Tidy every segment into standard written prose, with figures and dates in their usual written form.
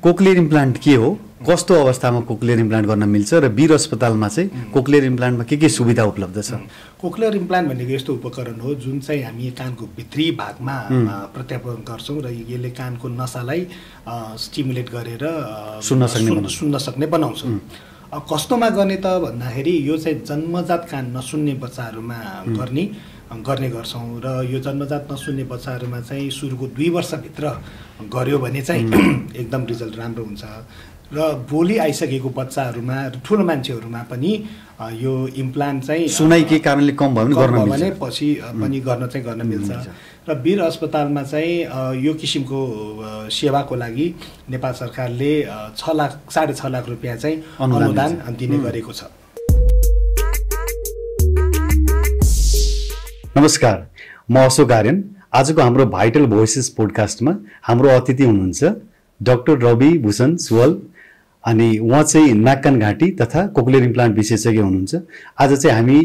Cochlear implant के हो, कस्तो अवस्थामा कोक्लियर इम्प्लान्ट गर्न मिल्छ र वीर अस्पतालमा चाहिँ कोक्लियर इम्प्लान्टमा के सुविधा उपलब्ध छ? कोक्लियर इम्प्लान्ट भनेको यस्तो उपकरण हो जुन चाहिँ हामी कानको भित्री भागमा प्रत्यारोपण गर्छौँ र यसले कानको नसालाई स्टिमुलेट गरेर सुन्न सक्ने बनाउँछौँ। कस्तोमा गर्ने त भन्दाखेरि यो चाहिँ जन्मजात कान नसुन्ने बच्चाहरूमा गर्ने गर्छौँ र यो जन्मजात नसुन्ने बच्चाहरूमा चाहिँ सुरुको 2 वर्षभित्र गर्यो भने चाहिँ एकदम रिजल्ट राम्रो हुन्छ र भोलि आइसकेको बच्चाहरूमा ठुलो मान्छेहरूमा पनि यो इम्प्लान्ट चाहिँ सुनाइ के कारणले कम भयो भने पछि पनि गर्न मिल्छ र वीर अस्पतालमा चाहिँ यो किसिमको सेवाको लागि नेपाल सरकारले 6.5 लाख रुपियाँ चाहिँ अनुदान दिने गरेको छ। नमस्कार, म अशोक आर्यन। आजको हाम्रो भाइटल भोइसेस पोडकास्टमा हाम्रो अतिथि हुनुहुन्छ डाक्टर रवि भूषण सुवाल अनि उहाँ चाहिँ नाक कान घाँटी तथा कोक्लियर इम्प्लान्ट विशेषज्ञ हुनुहुन्छ। आज चाहिँ हामी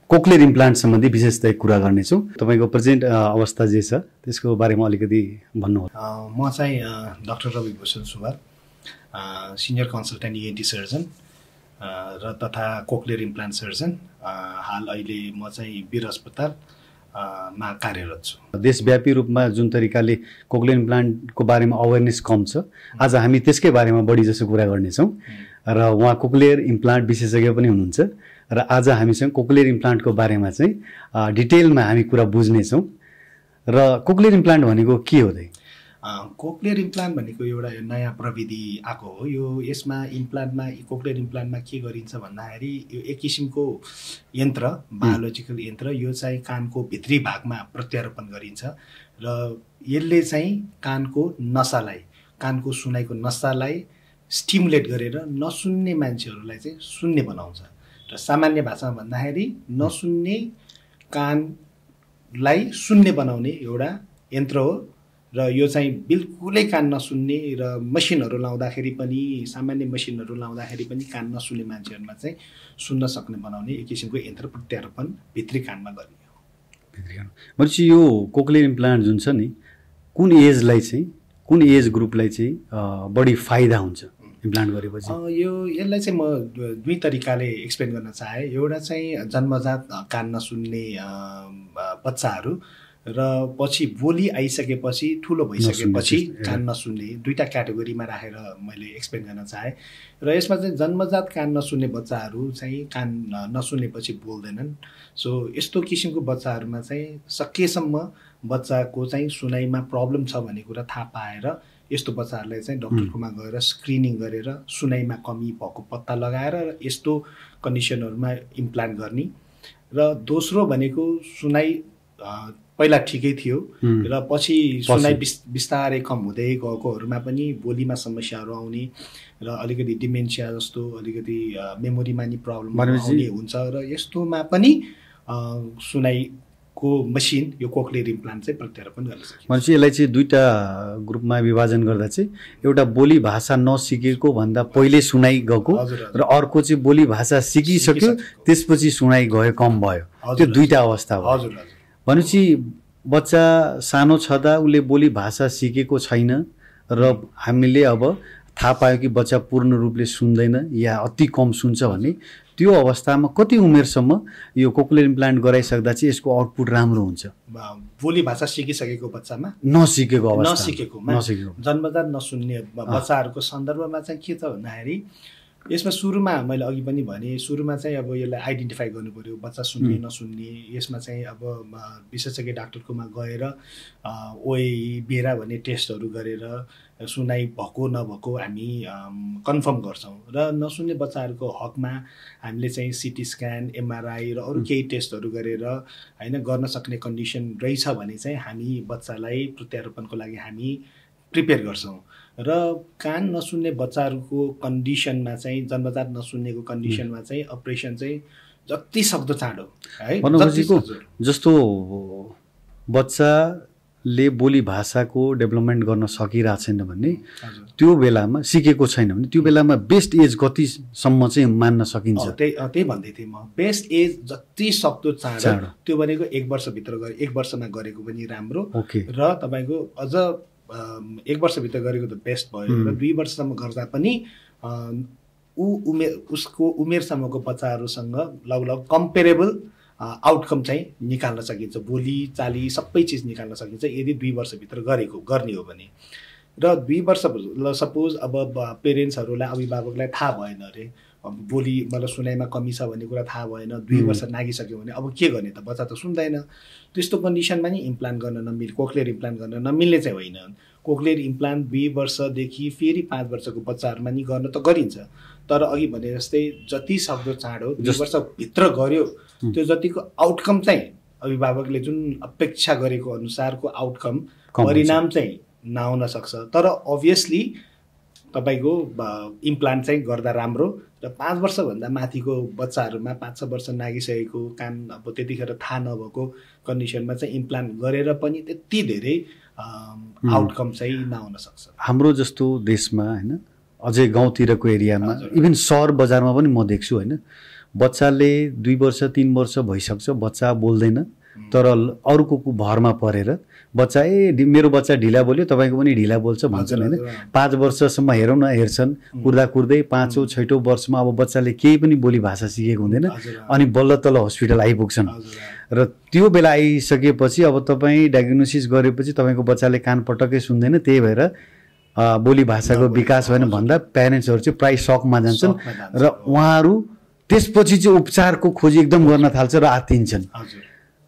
कोक्लियर इम्प्लान्ट सम्बन्धी विशेषतः कुरा गर्नेछौँ। तपाईँको प्रेजेन्ट अवस्था जे छ त्यसको बारेमा अलिकति भन्नुहोस्। म चाहिँ डाक्टर रवि भूषण सुवाल, सिनियर कन्सल्टेन्ट ENT सर्जन र तथा कोक्लियर इम्प्लान्ट सर्जन। हाल अहिले म चाहिँ वीर अस्पताल मा कार्यरत छु। देशव्यापी रूपमा जुन तरिकाले कोक्लियर इम्प्लान्टको बारेमा अवेरनेस कम छ, आज हामी त्यसकै बारेमा बढी जसो कुरा गर्नेछौँ र उहाँ कोक्लियर इम्प्लान्ट विशेषज्ञ पनि हुनुहुन्छ र आज हामीसँग कोक्लियर इम्प्लान्टको बारेमा चाहिँ डिटेलमा हामी कुरा बुझ्नेछौँ। र कोक्लियर इम्प्लान्ट भनेको के हो त? कोक्लियर इम्प्लान्ट भनेको एउटा नयाँ प्रविधि आएको हो। यो यसमा कोक्लियर इम्प्लान्टमा के गरिन्छ भन्दाखेरि यो एक किसिमको यन्त्र, बायोलोजिकल यन्त्र, यो चाहिँ कानको भित्री भागमा प्रत्यारोपण गरिन्छ र यसले चाहिँ कानको सुनाइको नसालाई स्टिमुलेट गरेर नसुन्ने मान्छेहरूलाई चाहिँ सुन्ने बनाउँछ। र सामान्य भाषामा भन्दाखेरि नसुन्ने कानलाई सुन्ने बनाउने एउटा यन्त्र हो र यो चाहिँ बिल्कुलै कान नसुन्ने र मसिनहरू लाउँदाखेरि पनि, सामान्य मसिनहरू लाउँदाखेरि पनि कान नसुन्ने मान्छेहरूमा चाहिँ सुन्न सक्ने बनाउने एक किसिमको यन्त्र प्रत्यारोपण भित्री कानमा गर्ने हो। भनेपछि यो कोक्लियर इम्प्लान्ट जुन छ नि, कुन एज ग्रुपलाई चाहिँ बढी फाइदा हुन्छ इम्प्लान्ट गरेपछि? यसलाई चाहिँ म 2 तरिकाले एक्सप्लेन गर्न चाहे। एउटा चाहिँ जन्मजात कान नसुन्ने बच्चाहरू र पछि बोली आइसकेपछि, ठुलो भइसकेपछि कान नसुन्ने, 2टा क्याटेगोरीमा राखेर मैले एक्सप्लेन गर्न चाहे। र यसमा चाहिँ जन्मजात कान नसुन्ने बच्चाहरू चाहिँ कान नसुन्नेपछि बोल्दैनन्। सो यस्तो किसिमको बच्चाहरूमा चाहिँ सकेसम्म बच्चाको चाहिँ सुनाइमा प्रब्लम छ भन्ने कुरा थाहा पाएर यस्तो बच्चाहरूलाई चाहिँ डक्टरकोमा गएर स्क्रिनिङ गरेर सुनाइमा कमी भएको पत्ता लगाएर यस्तो कन्डिसनहरूमा इम्प्लान्ट गर्ने। र दोस्रो भनेको सुनाइ पहिला ठिकै थियो र पछि सुनाइ बिस्तारै कम हुँदै गएकोहरूमा पनि बोलीमा समस्याहरू आउने र अलिकति डिमेन्सिया जस्तो अलिकति मेमोरीमा नि प्रब्लम आउने हुन्छ र यस्तोमा पनि सुनाइको मसिन यो कोक्लियर इम्प्लान्ट चाहिँ प्रत्यारोपण गर्न सकिन्छ। भनेपछि यसलाई चाहिँ 2टा ग्रुपमा विभाजन गर्दा चाहिँ एउटा बोली भाषा नसिकेको भन्दा पहिले सुनाइ गएको र अर्को चाहिँ बोली भाषा सिकिसक्यो त्यसपछि सुनाइ गयो, कम भयो, त्यो 2टा अवस्था हो। हजुर। भनेपछि बच्चा सानो छँदा उसले बोली भाषा सिकेको छैन र हामीले अब थाहा पायो कि बच्चा पूर्ण रूपले सुन्दैन या अति कम सुन्छ भने त्यो अवस्थामा कति उमेरसम्म यो कोक्लियर इम्प्लान्ट गराइसक्दा चाहिँ यसको आउटपुट राम्रो हुन्छ? बोली भाषा सिकिसकेको बच्चामा, नसिकेकोमा जन्मजात नसुन्ने बच्चाहरूको सन्दर्भमा चाहिँ के छ भन्दाखेरि यसमा सुरुमा मैले अघि पनि भने, सुरुमा चाहिँ अब यसलाई आइडेन्टिफाई गर्नु पर्यो, बच्चा सुन्ने नसुन्ने। यसमा चाहिँ अब विशेषज्ञ डाक्टरकोमा गएर ओए बेरा भन्ने टेस्टहरू गरेर सुनाइ भएको नभएको हामी कन्फर्म गर्छौँ। र नसुन्ने बच्चाहरूको हकमा हामीले चाहिँ सिटी स्क्यान, MRI र अरू केही टेस्टहरू गरेर गर्न सक्ने कन्डिसन रहेछ भने चाहिँ हामी बच्चालाई प्रत्यारोपणको लागि हामी प्रिपेयर गर्छौँ। र कान नसुन्ने बच्चाहरूको कन्डिसनमा चाहिँ, जन्मजात नसुन्नेको कन्डिसनमा चाहिँ अपरेसन चाहिँ जति सक्दो चाँडो है। जस्तो बच्चाले बोली भाषाको डेभलपमेन्ट गर्न सकिरहेको छैन भने, त्यो बेलामा सिकेको छैन भने त्यो बेलामा बेस्ट एज कतिसम्म चाहिँ मान्न सकिन्छ? त्यही भन्दै थिएँ म। बेस्ट एज जति सक्दो चाँडो, त्यो भनेको 1 वर्षभित्र 1 वर्षमा गरेको पनि राम्रो र तपाईँको अझ 1 वर्षभित्र गरेको त बेस्ट भयो र 2 वर्षसम्म गर्दा पनि उसको उमेरसम्मको बच्चाहरूसँग लगभग कम्पेरेबल आउटकम चाहिँ निकाल्न सकिन्छ, बोली चाली सबै चिज निकाल्न सकिन्छ यदि 2 वर्षभित्र गर्ने हो भने। र 2 वर्ष सपोज अब पेरेन्ट्सहरूलाई अभिभावकलाई थाहा भएन अरे बोली मतलब सुनाइमा कमी छ भन्ने कुरा थाहा भएन, 2 वर्ष नागिसक्यो भने अब के गर्ने त, बच्चा त सुन्दैन। त्यस्तो कन्डिसनमा नि इम्प्लान्ट गर्न नमिल्ने, कोक्लियर इम्प्लान्ट गर्न नमिल्ने चाहिँ होइन। कोक्लियर इम्प्लान्ट 2 वर्षदेखि फेरि 5 वर्षको बच्चाहरूमा नि गर्न त गरिन्छ, तर अघि भने जस्तै जति सक्दो चाँडो 2 वर्षभित्र गर्यो त्यो जतिको आउटकम चाहिँ अभिभावकले जुन अपेक्षा गरेको अनुसारको आउटकम परिणाम चाहिँ नआउन सक्छ। तर अभियसली तपाईँको इम्प्लान्ट चाहिँ गर्दा राम्रो र 5 वर्षभन्दा माथिको बच्चाहरूमा 5-6 वर्ष नागिसकेको कान अब त्यतिखेर थाहा नभएको कन्डिसनमा चाहिँ इम्प्लान्ट गरेर पनि त्यति धेरै आउटकम चाहिँ नआउन सक्छ। हाम्रो जस्तो देशमा होइन, अझै गाउँतिरको एरियामा इभन सहर बजारमा पनि म देख्छु होइन, बच्चाले 2 वर्ष 3 वर्ष भइसक्छ, बच्चा बोल्दैन, तर अरूको भरमा परेर बच्चा मेरो बच्चा ढिला बोल्यो तपाईँको पनि ढिला बोल्छ भन्छन् होइन। 5 वर्षसम्म हेरौँ न, हेर्छन् कुर्दा कुर्दै 5औं 6औं वर्षमा अब बच्चाले केही पनि बोली भाषा सिकेको हुँदैन अनि बल्ल तल हस्पिटल आइपुग्छन्। र त्यो बेला आइसकेपछि अब तपाईँ डायग्नोसिस गरेपछि तपाईँको बच्चाले कान पटक्कै सुन्दैन, त्यही भएर बोली भाषाको विकास भएन भन्दा प्यारेन्ट्सहरू चाहिँ प्रायः सकमा जान्छन् र उहाँहरू त्यसपछि चाहिँ उपचारको खोजी एकदम गर्न थाल्छ र आत्तिन्छन्।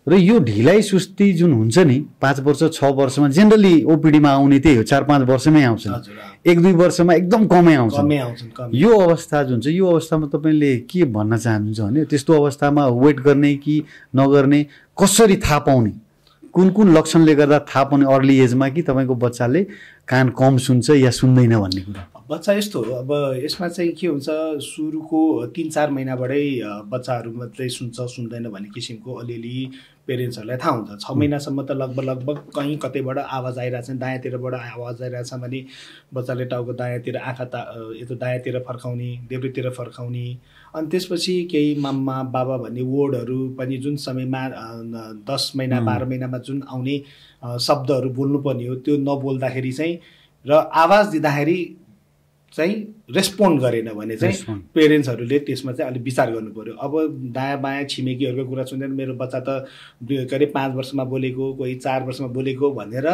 र यो ढिलाइ सुस्ती जुन हुन्छ नि 5 वर्ष 6 वर्षमा जेनरली ओपिडीमा आउने त्यही हो, 4-5 वर्षमै आउँछन्, 1-2 वर्षमा एकदम कमै आउँछन्। यो अवस्था जुन छ, यो अवस्थामा तपाईँले के भन्न चाहनुहुन्छ भने त्यस्तो अवस्थामा वेट गर्ने कि नगर्ने, कसरी थाहा पाउने, कुन लक्षणले गर्दा थाहा पाउने अर्ली एजमा कि तपाईँको बच्चाले कान कम सुन्छ या सुन्दैन भन्ने कुरा? बच्चा यस्तो हो, अब यसमा चाहिँ के हुन्छ, सुरुको 3-4 महिनाबाटै बच्चाहरू मात्रै सुन्छ सुन्दैन भन्ने किसिमको अलिअलि पेरेन्ट्सहरूलाई थाहा हुन्छ। 6 महिनासम्म त लगभग कहीँ कतैबाट आवाज आइरहेछ, दायाँतिरबाट आवाज आइरहेछ भने बच्चाले टाउको दायाँतिर, आँखा यता दायाँतिर फर्काउने, देब्रेतिर फर्काउने, अनि त्यसपछि केही मम्मा बाबा भन्ने वर्डहरू पनि जुन समयमा 10 महिना 12 महिनामा जुन आउने शब्दहरू बोल्नुपर्ने हो त्यो नबोल्दाखेरि चाहिँ र आवाज दिँदाखेरि चाहिँ रेस्पोन्ड गरेन भने चाहिँ पेरेन्ट्सहरूले त्यसमा चाहिँ अलिक विचार गर्नु पर्यो। अब दायाँ बायाँ छिमेकीहरूको कुरा सुनेर मेरो बच्चा त 5 वर्षमा बोलेको, कोही 4 वर्षमा बोलेको भनेर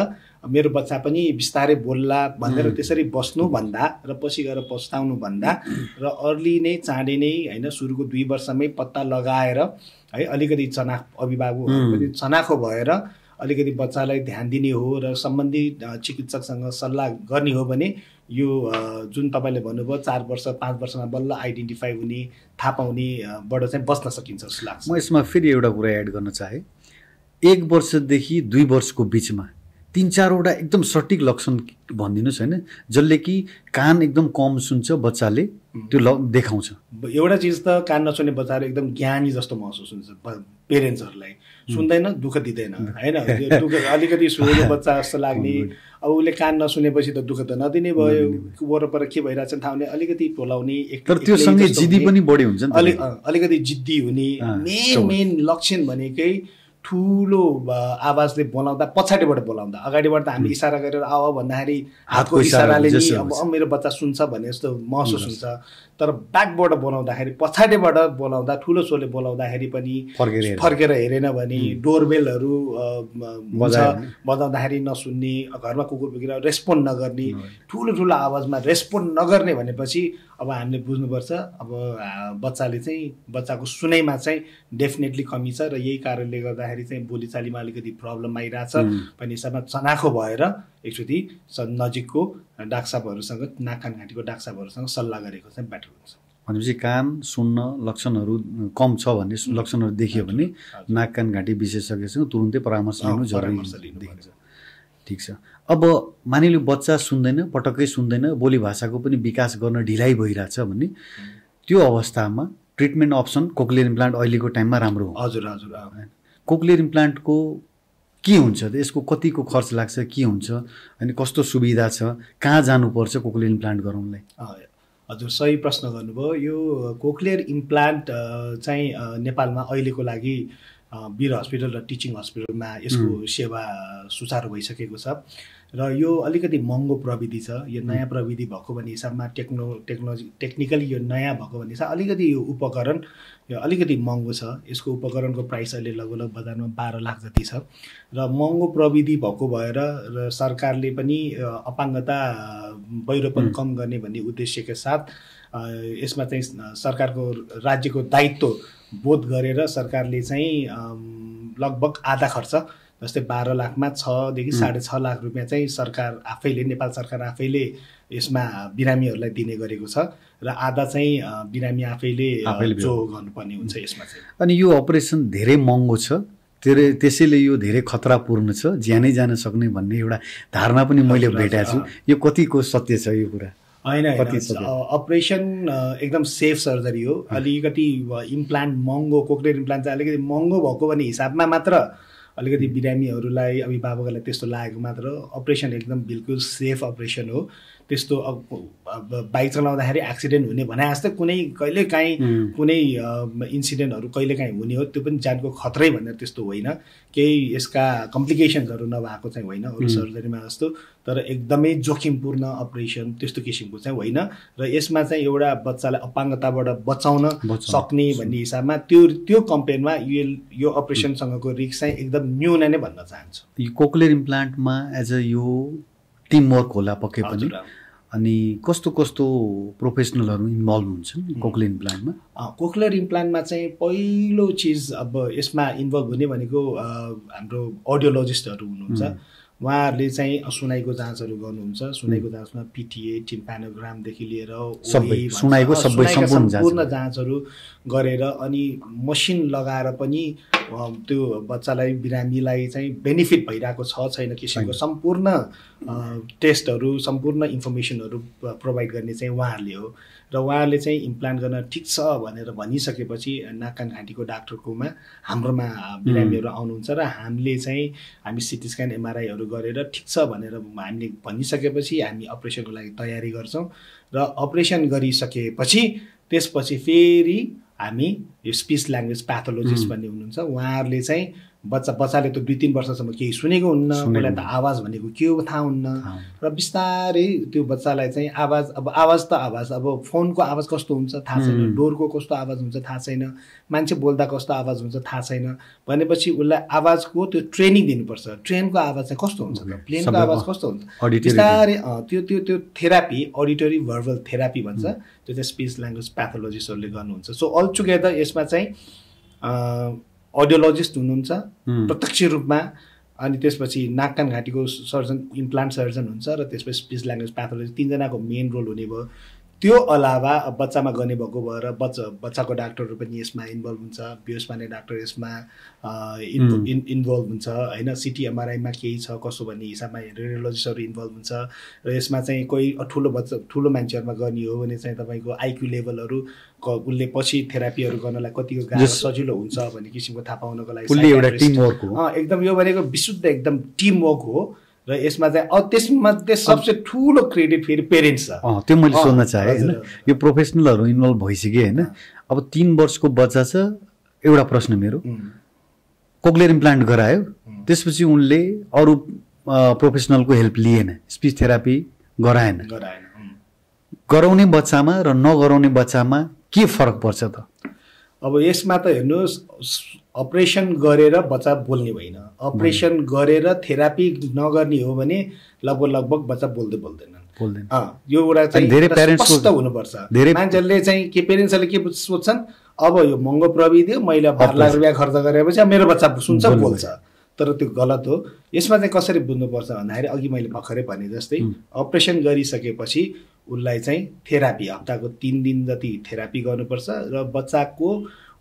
मेरो बच्चा पनि बिस्तारै बोल्ला भनेर त्यसरी बस्नुभन्दा र पछि गएर पछुताउनु भन्दा र अर्ली नै चाँडै नै होइन सुरुको 2 वर्षमै पत्ता लगाएर है अलिकति अभिभावक पनि चनाखो भएर अलिकति बच्चालाई ध्यान दिने हो र सम्बन्धित चिकित्सकसँग सल्लाह गर्ने हो भने यो जुन तपाईँले भन्नुभयो 4 वर्ष 5 वर्षमा बल्ल आइडेन्टिफाई हुने, थाहा पाउनेबाट चाहिँ बच्न सकिन्छ जस्तो लाग्छ। म यसमा फेरि एउटा कुरा एड गर्न चाहे, 1 वर्षदेखि 2 वर्षको बिचमा 3-4 वटा एकदम सटिक लक्षण भनिदिनुहोस् होइन, जसले कि कान एकदम कम सुन्छ बच्चाले त्यो देखाउँछ। एउटा चिज त कान नसुन्ने बच्चाहरू एकदम ज्ञानी जस्तो महसुस हुन्छ पेरेन्ट्सहरूलाई, सुन्दैन दुःख दिँदैन होइन, अलिकति सुनेको बच्चा जस्तो लाग्ने। अब उसले कान नसुनेपछि त दुःख त नदिने भयो, वरपर के भइरहेछ थाहा हुने, अलिकति टोलाउने, तर त्यो सँगै जिद्दी पनि बढी हुन्छ नि, अलिकति जिद्दी हुने। मेन लक्षण भनेकै ठुलो आवाजले बोलाउँदा पछाडिबाट बोलाउँदा, अगाडिबाट त हामी इसारा गरेर आऊ भन्दाखेरि हातको इसाराले नि अब मेरो बच्चा सुन्छ भन्ने जस्तो महसुस हुन्छ, तर ब्याकबाट बोलाउँदाखेरि पछाडिबाट बोलाउँदा ठुलो स्वरले बोलाउँदाखेरि पनि फर्केर हेरेन भने, डोरबेलहरू बजाउँदाखेरि नसुन्ने, घरमा कुकुर पुगेर रेस्पोन्ड नगर्ने, ठुलो आवाजमा रेस्पोन्ड नगर्ने भनेपछि अब हामीले बुझ्नुपर्छ अब बच्चाले चाहिँ बच्चाको सुनाइमा चाहिँ डेफिनेटली कमी छ र यही कारणले गर्दाखेरि चाहिँ बोलीचालीमा अलिकति प्रब्लम आइरहेछ भन्ने हिसाबमा चनाखो भएर एकचोटि नजिकको डाक्टरसाहबहरूसँग, नाक कान घाँटीको डाक्टरसाहबहरूसँग सल्लाह गरेको चाहिँ बेटर हुन्छ। भनेपछि कान सुन्न लक्षणहरू कम छ भन्ने लक्षणहरू देखियो भने नाक कान घाँटी विशेषज्ञसँग तुरुन्तै परामर्श लिनु जरुरी देखिन्छ। ठिक छ। अब मानिलिउँ बच्चा सुन्दैन, पटक्कै सुन्दैन, बोली भाषाको पनि विकास गर्न ढिलाइ भइरहेछ भने त्यो अवस्थामा ट्रिटमेन्ट अप्सन कोक्लियर इम्प्लान्ट अहिलेको टाइममा राम्रो हो। हजुर। कोक्लियर इम्प्लान्टको के हुन्छ त, यसको कतिको खर्च लाग्छ, के हुन्छ अनि कस्तो सुविधा छ, कहाँ जानुपर्छ कोक्लियर इम्प्लान्ट गराउनलाई? हजुर सही प्रश्न गर्नुभयो। यो कोक्लियर इम्प्लान्ट चाहिँ नेपालमा अहिलेको लागि वीर हस्पिटल र टिचिङ हस्पिटलमा यसको सेवा सुचारू भइसकेको छ। र यो अलिकति महँगो प्रविधि छ। यो नयाँ प्रविधि भएको भन्ने हिसाबमा टेक्निकली यो नयाँ भएको भन्ने हिसाब अलिकति यो उपकरण यो अलिकति महँगो छ। यसको उपकरणको प्राइस अहिले लगभग बजारमा 12 लाख जति छ र महँगो प्रविधि भएको भएर र सरकारले पनि अपाङ्गता वैरोपन कम गर्ने भन्ने उद्देश्यका साथ यसमा चाहिँ सरकारको राज्यको दायित्व बोध गरेर सरकारले चाहिँ लगभग आधा खर्च जस्तै 12 लाखमा 6 देखि 6.5 लाख रुपियाँ चाहिँ सरकार आफैले नेपाल सरकार आफैले यसमा बिरामीहरूलाई दिने गरेको छ र आधा चाहिँ बिरामी आफैले जो गर्नुपर्ने हुन्छ यसमा चाहिँ। अनि यो अपरेसन धेरै महँगो छ त्यसैले यो धेरै खतरापूर्ण छ, ज्यानै जान सक्ने भन्ने एउटा धारणा पनि मैले भेटेको छु। यो कतिको सत्य छ यो कुरा? होइन, अपरेसन एकदम सेफ सर्जरी हो। अलिकति इम्प्लान्ट महँगो, कोक्लियर इम्प्लान्ट चाहिँ अलिकति महँगो भएको भन्ने हिसाबमा मात्र अलिकति बिरामीहरूलाई अभिभावकहरूलाई त्यस्तो लागेको मात्र। अपरेसन एकदम बिल्कुल सेफ अपरेसन हो। त्यस्तो बाइक चलाउँदाखेरि एक्सिडेन्ट हुने भने जस्तै कहिलेकाहीँ कुनै इन्सिडेन्टहरू कहिलेकाहीँ हुने हो, त्यो पनि ज्यानको खतरै भनेर त्यस्तो होइन। केही यसका कम्प्लिकेसन्सहरू नभएको चाहिँ होइन अरू सर्जरीमा जस्तो, तर एकदमै जोखिमपूर्ण अपरेसन त्यस्तो किसिमको चाहिँ होइन। र यसमा चाहिँ एउटा बच्चालाई अपाङ्गताबाट बचाउन सक्ने भन्ने हिसाबमा त्यो कम्पेयरमा यो अपरेसनसँगको रिस्क चाहिँ एकदम न्यून नै भन्न चाहन्छु। यो कोक्लियर इम्प्लान्टमा एज अ यो टिमवर्क होला पक्कै पनि। अनि कस्तो कस्तो प्रोफेसनलहरू इन्भल्भ हुन्छन् कोक्लियर इम्प्लान्टमा? कोक्लियर इम्प्लान्टमा चाहिँ पहिलो चिज अब यसमा इन्भल्भ हुने भनेको हाम्रो अडियोलोजिस्टहरू हुनुहुन्छ। उहाँहरूले चाहिँ सुनाइको जाँचहरू गर्नुहुन्छ। सुनाइको जाँचमा पिटिए, टिम्पानोग्रामदेखि लिएर सुनाइको सम्पूर्ण जाँचहरू गरेर अनि मसिन लगाएर पनि त्यो बच्चालाई बिरामीलाई चाहिँ बेनिफिट भइरहेको छ छैन किसिमको सम्पूर्ण टेस्टहरू सम्पूर्ण इन्फर्मेसनहरू प्रोभाइड गर्ने चाहिँ उहाँहरूले हो। र उहाँहरूले चाहिँ इम्प्लान्ट गर्न ठिक छ भनेर भनिसकेपछि नाक कान घाँटीको डाक्टरकोमा हाम्रोमा बिरामीहरू आउनुहुन्छ र हामी सिटी स्क्यान एमआरआईहरू गरेर ठिक छ भनेर हामीले भनिसकेपछि हामी अपरेसनको लागि तयारी गर्छौँ। र अपरेसन गरिसकेपछि त्यसपछि फेरि हामी यो स्पिच ल्याङ्ग्वेज प्याथोलोजिस्ट भन्ने हुनुहुन्छ। उहाँहरूले चाहिँ बच्चाले त 2-3 वर्षसम्म केही सुनेको हुन्न, उसलाई त आवाज भनेको के हो थाहा हुन्न र बिस्तारै त्यो बच्चालाई चाहिँ आवाज अब फोनको आवाज कस्तो हुन्छ थाहा छैन, डोरको कस्तो आवाज हुन्छ थाहा छैन, मान्छे बोल्दा कस्तो आवाज हुन्छ थाहा छैन भनेपछि उसलाई आवाजको त्यो ट्रेनिङ दिनुपर्छ। ट्रेनको आवाज चाहिँ कस्तो हुन्छ, प्लेनको आवाज कस्तो हुन्छ, बिस्तारै त्यो थेरापी अडिटरी भर्बल थेरापी भन्छ, त्यो चाहिँ स्पिच ल्याङ्ग्वेज प्याथोलोजिस्टहरूले गर्नुहुन्छ। सो अल टुगेदर यसमा चाहिँ अडियोलोजिस्ट हुनुहुन्छ प्रत्यक्ष रूपमा, अनि त्यसपछि नाक कान घाँटीको सर्जन इम्प्लान्ट सर्जन हुन्छ र त्यसपछि स्पिच ल्याङ्ग्वेज प्याथोलोजिस्ट 3 जनाको मेन रोल हुने भयो। त्यो अलावा बच्चामा गर्ने भएको भएर बच्चाको डाक्टरहरू पनि यसमा इन्भल्भ हुन्छ, बेहोस पार्ने डाक्टर यसमा इन्भल्भ हुन्छ होइन। सिटी एमआरआईमा केही छ कसो भन्ने हिसाबमा रेडियोलोजिस्टहरू इन्भल्भ हुन्छ र यसमा चाहिँ कोही ठुलो मान्छेहरूमा गर्ने हो भने चाहिँ तपाईँको आइक्यू लेभलहरू उसले पछि थेरापीहरू गर्नलाई कतिको गाह्रो सजिलो हुन्छ भन्ने किसिमको थाहा पाउनको लागि एकदम यो भनेको विशुद्ध एकदम टिमवर्क हो। र यसमा चाहिँ त्यसमध्ये सबसे ठुलो क्रेडिट फेरि पेरेन्ट्स छ। त्यो मैले सोध्न चाहेँ होइन, यो प्रोफेसनलहरू इन्भल्भ भइसक्यो होइन। अब 3 वर्षको बच्चा छ, एउटा प्रश्न मेरो, कोक्लियर इम्प्लान्ट गरायो त्यसपछि उनले अरू प्रोफेसनलको हेल्प लिएन, स्पिच थेरापी गराएन, गराउने बच्चामा र नगराउने बच्चामा के फरक पर्छ त? अब यसमा त हेर्नुहोस्, अपरेसन गरेर बच्चा बोल्ने होइन, अपरेसन गरेर थेरापी नगर्ने हो भने लगभग बच्चा बोल्दैनन्। यो एउटा चाहिँ धेरै प्यारेन्ट्स स्पष्ट हुनुपर्छ। मान्छेहरूले चाहिँ के पेरेन्ट्सहरूले के सोच्छन्, अब यो महँगो प्रविधि हो, मैले 12 लाख रुपियाँ खर्च गरेपछि मेरो बच्चा सुन्छ बोल्छ, तर त्यो गलत हो। यसमा चाहिँ कसरी बुझ्नुपर्छ भन्दाखेरि अघि मैले भर्खरै भने जस्तै अपरेसन गरिसकेपछि उसलाई चाहिँ थेरापी हप्ताको 3 दिन जति थेरापी गर्नुपर्छ र बच्चाको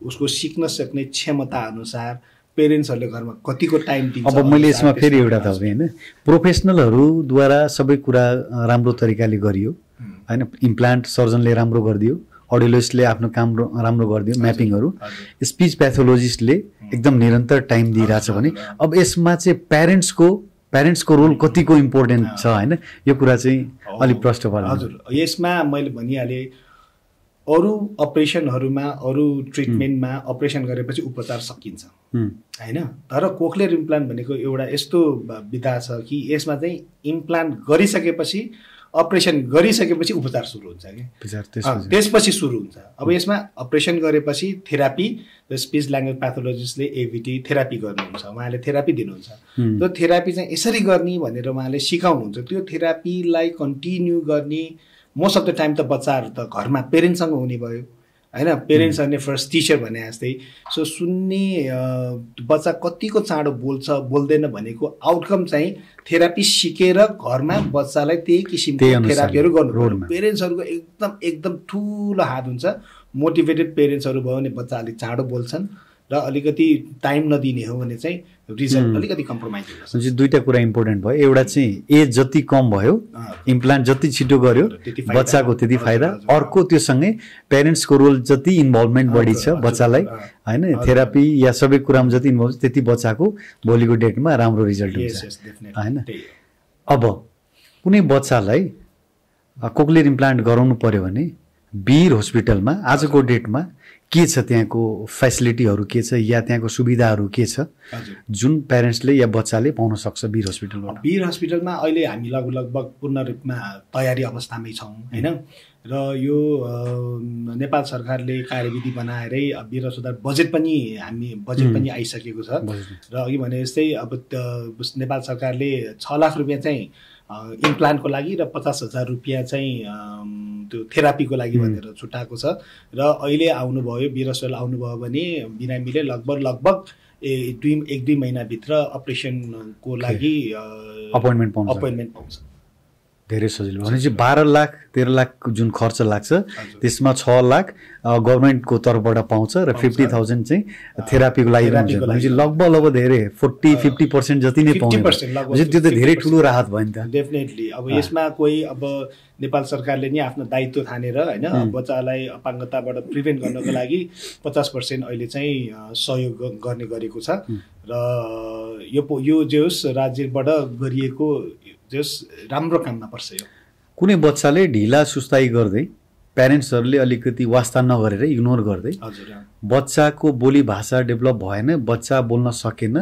उसको सिक्न सक्ने क्षमता अनुसार पेरेन्ट्सहरूले घरमा कतिको टाइम दिन्छ। अब मैले यसमा फेरि एउटा थपेँ होइन, प्रोफेसनलहरूद्वारा सबै कुरा राम्रो तरिकाले गरियो होइन, इम्प्लान्ट सर्जनले राम्रो गरिदियो, अडियोलोजिस्टले आफ्नो काम राम्रो गरिदियो, म्यापिङहरू, स्पिच प्याथोलोजिस्टले एकदम निरन्तर टाइम दिइरहेछ भने अब यसमा चाहिँ प्यारेन्ट्सको रोल कतिको इम्पोर्टेन्ट छ होइन, यो कुरा चाहिँ अलिक प्रष्ट भयो। हजुर, यसमा मैले भनिहालेँ अरू अपरेसनहरूमा अरू ट्रिटमेन्टमा अपरेसन गरेपछि उपचार सकिन्छ हैन। तर कोक्लियर इम्प्लान्ट भनेको एउटा यस्तो विधा छ कि यसमा चाहिँ इम्प्लान्ट गरिसकेपछि अपरेसन गरिसकेपछि उपचार सुरु हुन्छ कि त्यसपछि सुरु हुन्छ। अब यसमा अपरेसन गरेपछि थेरापी स्पिच ल्याङ्ग्वेज प्याथोलोजिस्टले एभिटी थेरापी गर्नुहुन्छ, उहाँले थेरापी दिनुहुन्छ। त्यो थेरापी चाहिँ यसरी गर्ने भनेर उहाँले सिकाउनुहुन्छ। त्यो थेरापीलाई कन्टिन्यू गर्ने मोस्ट अफ द टाइम त बच्चाहरू त घरमा पेरेन्ट्ससँग हुने भयो हैन, पेरेन्ट्सहरूले फर्स्ट टिचर भने जस्तै। सो सुन्ने बच्चा कतिको चाँडो बोल्छ बोल्दैन भनेको आउटकम चाहिँ थेरापी सिकेर घरमा बच्चालाई त्यही किसिमको थेरापीहरू गर्नु। पेरेन्ट्सहरूको एकदम ठुलो हात हुन्छ। मोटिभेटेड पेरेन्ट्सहरू भयो भने बच्चा अलिक चाँडो बोल्छन् र अलिकति टाइम नदिने हो भने चाहिँ रिजल्ट अलिकति कम्प्रोमाइज हुन्छ। दुईटा कुरा इम्पोर्टेन्ट भयो। एउटा चाहिँ एज जति कम भयो इम्प्लान्ट जति छिटो गर्यो बच्चाको त्यति फाइदा। अर्को त्योसँगै पेरेन्ट्सको रोल जति इन्भल्भमेन्ट बढी छ बच्चालाई हैन, थेरापी या सबै कुरामा जति इन्भल्भ त्यति बच्चाको भोलिको डेटमा राम्रो रिजल्ट हुन्छ हैन। अब कुनै बच्चालाई कोक्लियर इम्प्लान्ट गराउनु पर्यो भने वीर हस्पिटलमा आजको डेटमा के छ, त्यहाँको फेसिलिटीहरू के छ या त्यहाँको सुविधाहरू के छ जुन प्यारेन्ट्सले या बच्चाले पाउन सक्छ वीर हस्पिटलबाट? वीर हस्पिटलमा अहिले हामी लगभग पूर्ण रूपमा तयारी अवस्थामै छौँ हैन। र यो नेपाल सरकारले कार्यविधि बनाएरै वीर अस्पताल बजेट पनि आइसकेको छ। र अघि भने जस्तै अब नेपाल सरकारले 6 लाख रुपियाँ चाहिँ इम्प्लान्टको लागि र 50,000 रुपियाँ चाहिँ त्यो थेरापीको लागि भनेर छुट्याएको छ। र अहिले आउनुभयो वीर अस्पताल आउनुभयो भने बिरामीले लगभग 1-2 महिनाभित्र अपरेसनको लागि अपोइन्टमेन्ट पाउँछ। धेरै सजिलो भनेपछि 12 लाख 13 लाख जुन खर्च लाग्छ त्यसमा 6 लाख गभर्नमेन्टको तर्फबाट पाउँछ र 50,000 चाहिँ थेरापीको लागि हुन्छ। भनेपछि लगभग धेरै 40-50% जति नै पाउँछ। त्यो त धेरै ठुलो राहत भयो नि त। डेफिनेटली अब यसमा कोही अब नेपाल सरकारले नि आफ्नो दायित्व ठानेर हैन बच्चालाई अपाङ्गताबाट प्रिभेन्ट गर्नको लागि 50% अहिले चाहिँ सहयोग गर्ने गरेको छ। र यो जोस राज्यबाट गरिएको जस राम्रो काममा पर्छ। यो कुनै बच्चाले ढिला सुस्ताई गर्दै प्यारेन्ट्सहरूले अलिकति वास्ता नगरेर इग्नोर गर्दै बच्चाको बोली भाषा डेभलप भएन, बच्चा बोल्न सकेन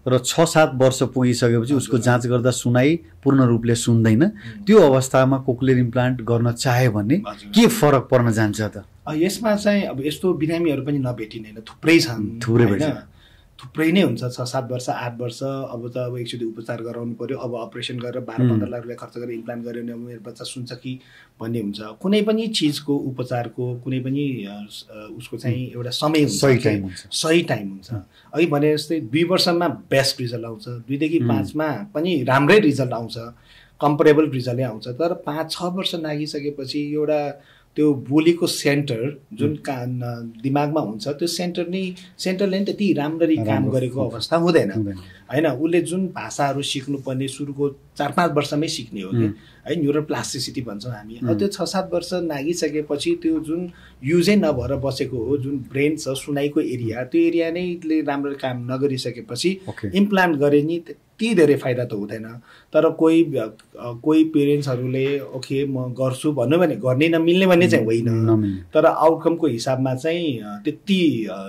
र 6-7 वर्ष पुगिसकेपछि उसको जाँच गर्दा सुनाइ पूर्ण रूपले सुन्दैन, त्यो अवस्थामा कोक्लियर इम्प्लान्ट गर्न चाह्यो भने के फरक पर्न जान्छ त? यसमा चाहिँ अब यस्तो बिरामीहरू पनि नभेटिँदैन, थुप्रै छन्, थुप्रै नै हुन्छ। 6-7 वर्ष 8 वर्ष अब त अब एकचोटि उपचार गराउनु पर्यो, अब अपरेसन गरेर 12-15 लाख रुपियाँ खर्च गरेर इम्प्लान्ट गर्यो भने मेरो बच्चा सुन्छ कि भन्ने हुन्छ। कुनै पनि चिजको उपचारको कुनै पनि उसको चाहिँ एउटा समय हुन्छ, सही टाइम हुन्छ। अघि भने जस्तै 2 वर्षमा बेस्ट रिजल्ट आउँछ, 2 देखि 5 मा पनि राम्रै रिजल्ट आउँछ, कम्परेबल रिजल्टै आउँछ। तर 5-6 वर्ष नागिसकेपछि एउटा त्यो बोलीको सेन्टर जुन दिमागमा हुन्छ त्यो सेन्टरले नि त्यति राम्ररी काम गरेको अवस्था हुँदैन हैन। उसले जुन भाषाहरू सिक्नुपर्ने सुरुको 4-5 वर्षमै सिक्ने हो कि है, न्युरो प्लास्टिसिटी भन्छौँ हामी। त्यो 6-7 वर्ष नागिसकेपछि त्यो जुन युजै नभएर बसेको हो जुन ब्रेन छ सुनाइको एरिया, त्यो एरिया नै राम्ररी काम नगरिसकेपछि इम्प्लान्ट गरे नि त्यति धेरै फाइदा त हुँदैन। तर कोही पेरेन्ट्सहरूले ओके म गर्छु भन्नु भने गर्ने नमिल्ने भन्ने चाहिँ होइन, तर आउटकमको हिसाबमा चाहिँ त्यति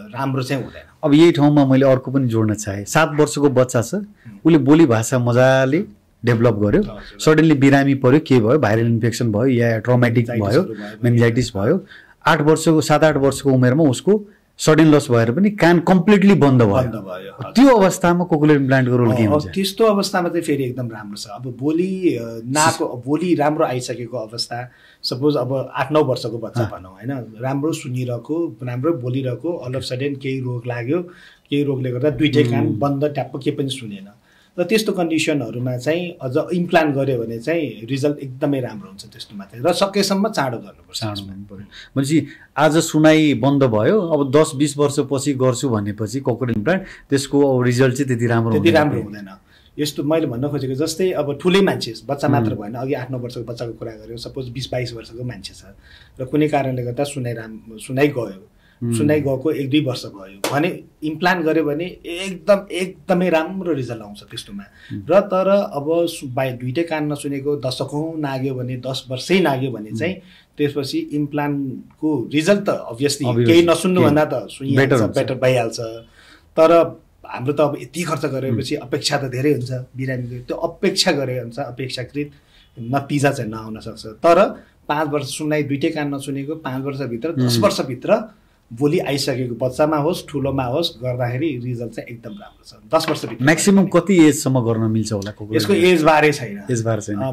राम्रो चाहिँ हुँदैन। अब यही ठाउँमा मैले अर्को पनि जोड्न चाहे, 7 वर्षको बच्चा छ, उसले बोली भाषा मजाले डेभलप गर्यो, सडनली बिरामी पर्यो, के भयो, भाइरल इन्फेक्सन भयो या ट्रमेटिक भयो, मेनिन्जाइटिस भयो, 7-8 वर्षको उमेरमा उसको सडन लस भएर पनि कान कम्प्लिटली बन्द भयो। त्यो अवस्थामा कोक्लियर इम्प्लान्टको रोल के हुन्छ? त्यस्तो अवस्थामा चाहिँ फेरि एकदम राम्रो छ। अब बोली राम्रो आइसकेको अवस्था, सपोज अब 8-9 वर्षको बच्चा भनौँ हैन, राम्रो सुनिरहेको, राम्रो बोलिरहेको, अल अफ सडन केही रोग लाग्यो, केही रोगले गर्दा दुईटै कान बन्द, ट्याप्प केही पनि सुनेन। र त्यस्तो कन्डिसनहरूमा चाहिँ अझ इम्प्लान्ट गर्यो भने चाहिँ रिजल्ट एकदमै राम्रो हुन्छ त्यस्तोमा चाहिँ। र सकेसम्म चाँडो गर्नुपर्छ। भनेपछि आज सुनाइ बन्द भयो, अब 10-20 वर्षपछि गर्छु भनेपछि कोक्लियर इम्प्लान्ट त्यसको रिजल्ट चाहिँ त्यति राम्रो हुँदैन। यस्तो मैले भन्न खोजेको जस्तै अब ठुलै मान्छे बच्चा मात्र भएन, अघि 8-9 वर्षको बच्चाको कुरा गऱ्यो, सपोज 20-22 वर्षको मान्छे छ र कुनै कारणले गर्दा सुनाइ गयो सुनाइ गएको 1-2 वर्ष भयो भने इम्प्लान्ट गर्यो भने एकदमै राम्रो रिजल्ट आउँछ त्यस्तोमा। र तर अब दुईटै कान नसुनेको दशकौँ नाग्यो भने 10 वर्षै नाग्यो भने चाहिँ त्यसपछि इम्प्लान्टको रिजल्ट त अभियसली केही नसुन्नुभन्दा त सुनिहाल्छ, बेटर भइहाल्छ। तर हाम्रो त अब यति खर्च गरेपछि अपेक्षा त धेरै हुन्छ बिरामीको, त्यो अपेक्षा गरे अनुसार अपेक्षाकृत नतिजा चाहिँ नआउन सक्छ। तर 5 वर्ष सुनाइ दुईटै कान नसुनेको 5 वर्षभित्र 10 वर्षभित्र भोलि आइसकेको बच्चामा होस् ठुलोमा होस् गर्दाखेरि रिजल्ट चाहिँ एकदम राम्रो छ। 10 वर्षभित्र म्याक्सिमम कति एजसम्म गर्न मिल्छ होला? यसको एज बारे छैन,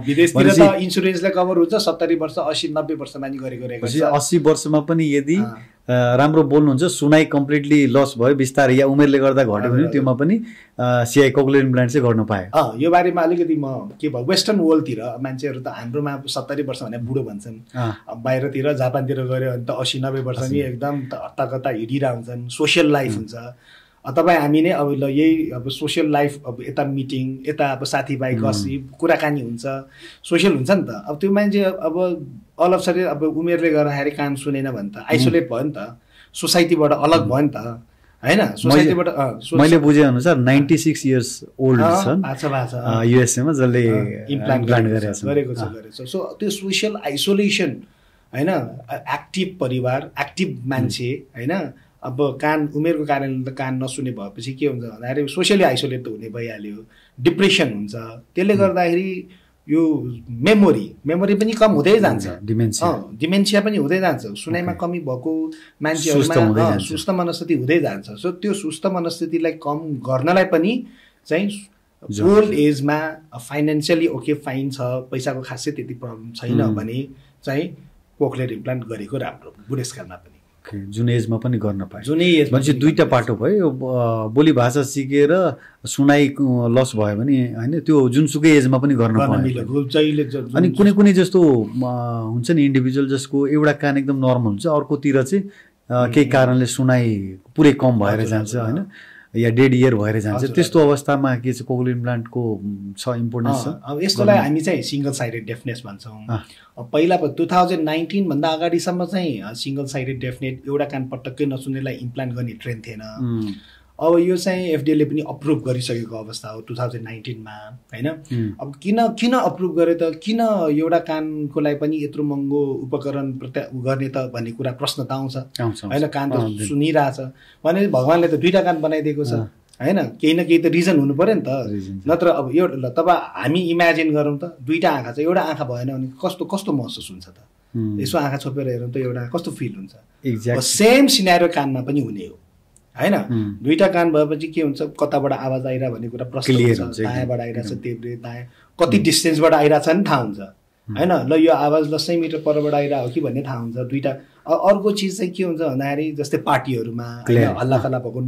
विदेशतिर त इन्सुरेन्सले कभर हुन्छ 70 वर्ष 80-90 वर्षमा नि गरेको रहेको छ। 80 वर्षमा पनि यदि राम्रो बोल्नुहुन्छ सुनाइ कम्प्लिटली लस भयो बिस्तारै या उमेरले गर्दा घट्यो भने त्योमा पनि सिआई कोक्लियर इम्प्लान्ट चाहिँ गर्न पाए। यो बारेमा अलिकति म के भयो वेस्टर्न वर्ल्डतिर मान्छेहरू त हाम्रोमा 70 वर्ष भने बुढो भन्छन्, बाहिरतिर जापानतिर गऱ्यो भने त 80-90 वर्ष नि एकदम हत्ता कता हिँडिरह हुन्छन्, सोसियल लाइफ हुन्छ। तपाईँ हामी नै अब ल यही अब सोसियल लाइफ अब यता मिटिङ यता अब साथीभाइ गसिप कुराकानी हुन्छ, सोसियल हुन्छ नि त। अब त्यो मान्छे अब अल अफ सडन अब उमेरले गर्दाखेरि कान सुनेन भने त आइसोलेट भयो नि त, सोसाइटीबाट अलग भयो नि त हैन। सोसाइटीबाट मैले बुझे अनुसार 96 इयर्स ओल्ड छन् युएसए मा जसले इम्प्लान्ट गरेको छ। सो त्यो सोसियल आइसोलेसन हैन, एक्टिभ परिवार एक्टिभ मान्छे हैन, अब कान उमेरको कारणले त कान नसुने भएपछि के हुन्छ भन्दाखेरि सोसियली आइसोलेट त हुने भइहाल्यो, डिप्रेसन हुन्छ। त्यसले गर्दाखेरि यो मेमोरी पनि कम हुँदै जान्छ, डिमेन्सिया पनि हुँदै जान्छ। सुनाइमा कमी भएको मान्छेहरूमा सुस्त मनस्थिति हुँदै जान्छ। सो त्यो सुस्त मनस्थितिलाई कम गर्नलाई पनि चाहिँ ओल्ड एजमा फाइनेन्सियली ओके फाइन छ, पैसाको खासै त्यति प्रब्लम छैन भने चाहिँ कोक्लियर इम्प्लान्ट गरेको राम्रो बुढेसकालमा पनि। जुन एजमा पनि गर्न पाए, जुन एज भनेपछि दुईटा पाटो भयो। बोली भाषा सिकेर सुनाइ लस भयो भने होइन त्यो जुनसुकै एजमा पनि गर्न पाए। अनि कुनै जस्तो हुन्छ नि इन्डिभिजुअल जसको एउटा कान एकदम नर्मल हुन्छ, अर्कोतिर चाहिँ केही कारणले सुनाइ पुरै कम भएर जान्छ होइन, या डेड इयर भएर जान्छ, त्यस्तो अवस्थामा के चाहिँ कोक्लियर इम्प्लान्टको छ इम्पोर्टेन्स छ? अब यसकोलाई हामी चाहिँ सिङ्गल साइडेड डेफनेस भन्छौँ। पहिला 2019 भन्दा अगाडिसम्म चाहिँ सिङ्गल साइडेड डेफनेट एउटा कान पटक्कै नसुन्नेलाई इम्प्लान्ट गर्ने ट्रेन्ड थिएन। अब यो चाहिँ एफडिएले पनि अप्रुभ गरिसकेको अवस्था हो 2019 मा हैन। अब किन अप्रुभ गरे त, किन एउटा कानको लागि पनि यत्रो महँगो उपकरण गर्ने त भन्ने कुरा प्रश्न त आउँछ हैन। कान त सुनिरहेछ भने भगवानले त दुईटा कान बनाइदिएको छ हैन, केही न केही त रिजन हुनु पर्यो नि त। नत्र अब यो तब हामी इमेजिन गरौँ त दुईटा आँखा छ, एउटा आँखा भएन भने कस्तो महसुस हुन्छ त? यसो आँखा छोपेर हेरौँ त एउटा कस्तो फिल हुन्छ? सेम सिनारियो कानमा पनि हुने हो हैन। दुईटा कान भएपछि के हुन्छ, कताबाट आवाज आइरह भन्ने कुरा प्रश्न हुन्छ, दायाँबाट आइरहेछ देब्रे दायाँ कति डिस्टेन्सबाट आइरहेछ नि थाहा हुन्छ हैन। ल यो आवाज 10 मिटर परबाट आइरह हो कि भन्ने थाहा हुन्छ दुईटा। अर्को चिज चाहिँ के हुन्छ भन्दाखेरि जस्तै पार्टीहरूमा हल्लाखल्ला भएको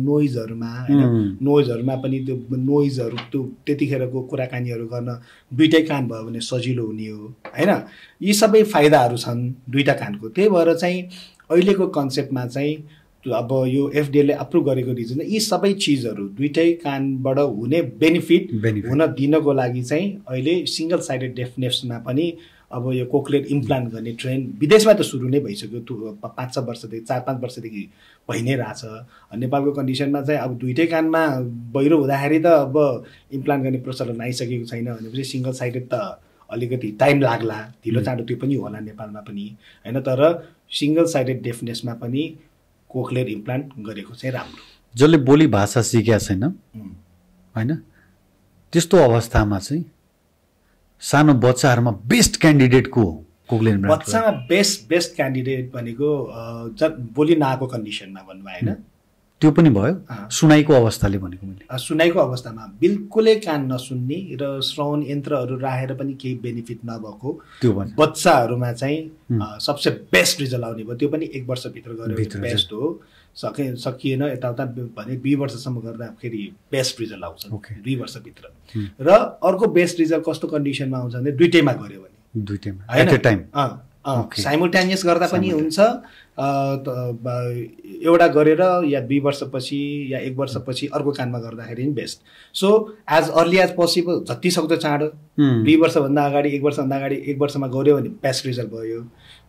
नोइजहरूमा पनि त्यो नोइजहरू त्यो त्यतिखेरको कुराकानीहरू गर्न दुईटै कान भयो भने सजिलो हुने हो हैन। यी सबै फाइदाहरू छन् दुईटा कानको। त्यही भएर चाहिँ अहिलेको कन्सेप्टमा चाहिँ अब यो एफडिएले अप्रुभ गरेको रिजन यी सबै चिजहरू दुईटै कानबाट हुने बेनिफिट हुन दिनको लागि चाहिँ अहिले सिङ्गल साइडेड डेफनेसमा पनि अब यो कोक्लियर इम्प्लान्ट गर्ने ट्रेन्ड विदेशमा त सुरु नै भइसक्यो 4-5 वर्षदेखि भइ नै रहेछ। नेपालको कन्डिसनमा चाहिँ अब दुईटै कानमा बहिरो हुँदाखेरि त अब इम्प्लान्ट गर्ने प्रचलन आइसकेको छैन भनेपछि सिङ्गल साइडेड त अलिकति टाइम लाग्ला, ढिलो चाँडो त्यो पनि होला नेपालमा पनि हैन। तर सिङ्गल साइडेड डेफनेसमा पनि कोक्लियर इम्प्लान्ट गरेको चाहिँ राम्रो। जसले बोली भाषा सिकेका छैन हैन त्यस्तो अवस्थामा चाहिँ सानो बच्चाहरूमा बेस्ट क्यान्डिडेट को हो कोक्लियर इम्प्लान्ट? बच्चामा बेस्ट क्यान्डिडेट भनेको बोली नआएको कन्डिसनमा भन्नुभयो हैन, त्यो पनि भयो। सुनाइको अवस्थाले भनेको मैले सुनाइको अवस्थामा बिल्कुलै कान नसुन्ने र श्रवण यन्त्रहरू राखेर पनि केही बेनिफिट नभएको त्यो बच्चाहरूमा चाहिँ सबसे बेस्ट रिजल्ट आउने भयो। त्यो पनि 1 वर्षभित्र गरेर बेस्ट हो, सकिएन यताउता भने 2 वर्षसम्म गर्दाखेरि बेस्ट रिजल्ट आउँछ 2 वर्षभित्र। र अर्को बेस्ट रिजल्ट कस्तो कन्डिसनमा आउँछ भने दुईटैमा गऱ्यो भने, दुईटैमा एट अ टाइम साइमल्टेनियस गर्दा पनि हुन्छ, एउटा गरेर या 2 वर्षपछि या 1 वर्षपछि अर्को कानमा गर्दाखेरि पनि best. So as early as possible जति सक्दो चाँडो 2 वर्षभन्दा अगाडि 1 वर्षभन्दा अगाडि 1 वर्षमा गऱ्यो भने बेस्ट रिजल्ट भयो।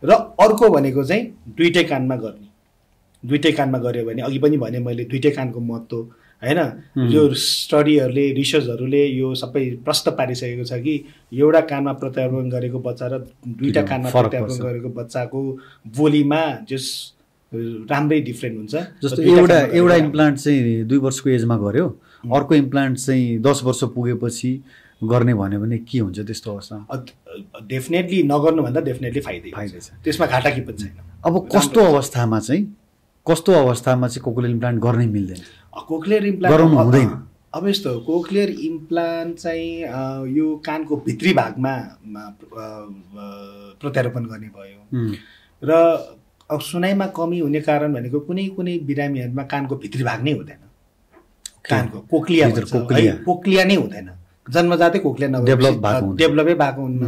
र अर्को भनेको चाहिँ दुईटै कानमा गर्ने दुईटै कानमा गऱ्यो भने अघि पनि भने मैले दुईटै कानको महत्त्व हैन यो स्टडीहरूले रिसर्चहरूले यो सबै प्रश्न पारिसकेको छ कि एउटा कानमा प्रत्यारोपण गरेको बच्चा र दुईटा कानमा प्रत्यारोपण गरेको बच्चाको बोलीमा जस राम्रै डिफ्रेन्ट हुन्छ। जस्तो एउटा इम्प्लान्ट चाहिँ 2 वर्षको एजमा गर्यो, अर्को इम्प्लान्ट चाहिँ 10 वर्ष पुगेपछि गर्ने भन्यो भने के हुन्छ त्यस्तो अवस्थामा? डेफिनेटली नगर्नुभन्दा डेफिनेटली फाइदै छ, त्यसमा घाटा के पनि छैन। अब कस्तो अवस्थामा चाहिँ कोक्लियर इम्प्लान्ट गर्नै मिल्दैन? कोक्लियर इम्प्लान्ट गराउनु हुँदैन। अब यस्तो कोक्लियर इम्प्लान्ट चाहिँ यो कानको भित्री भागमा प्रत्यारोपण गर्ने भयो र अब सुनाइमा कमी हुने कारण भनेको कुनै कुनै बिरामीहरूमा कानको भित्री भाग नै हुँदैन, कानको कोक्लिया नै हुँदैन, जन्मजातै कोक्लिया डेभलपै भएको हुन्न,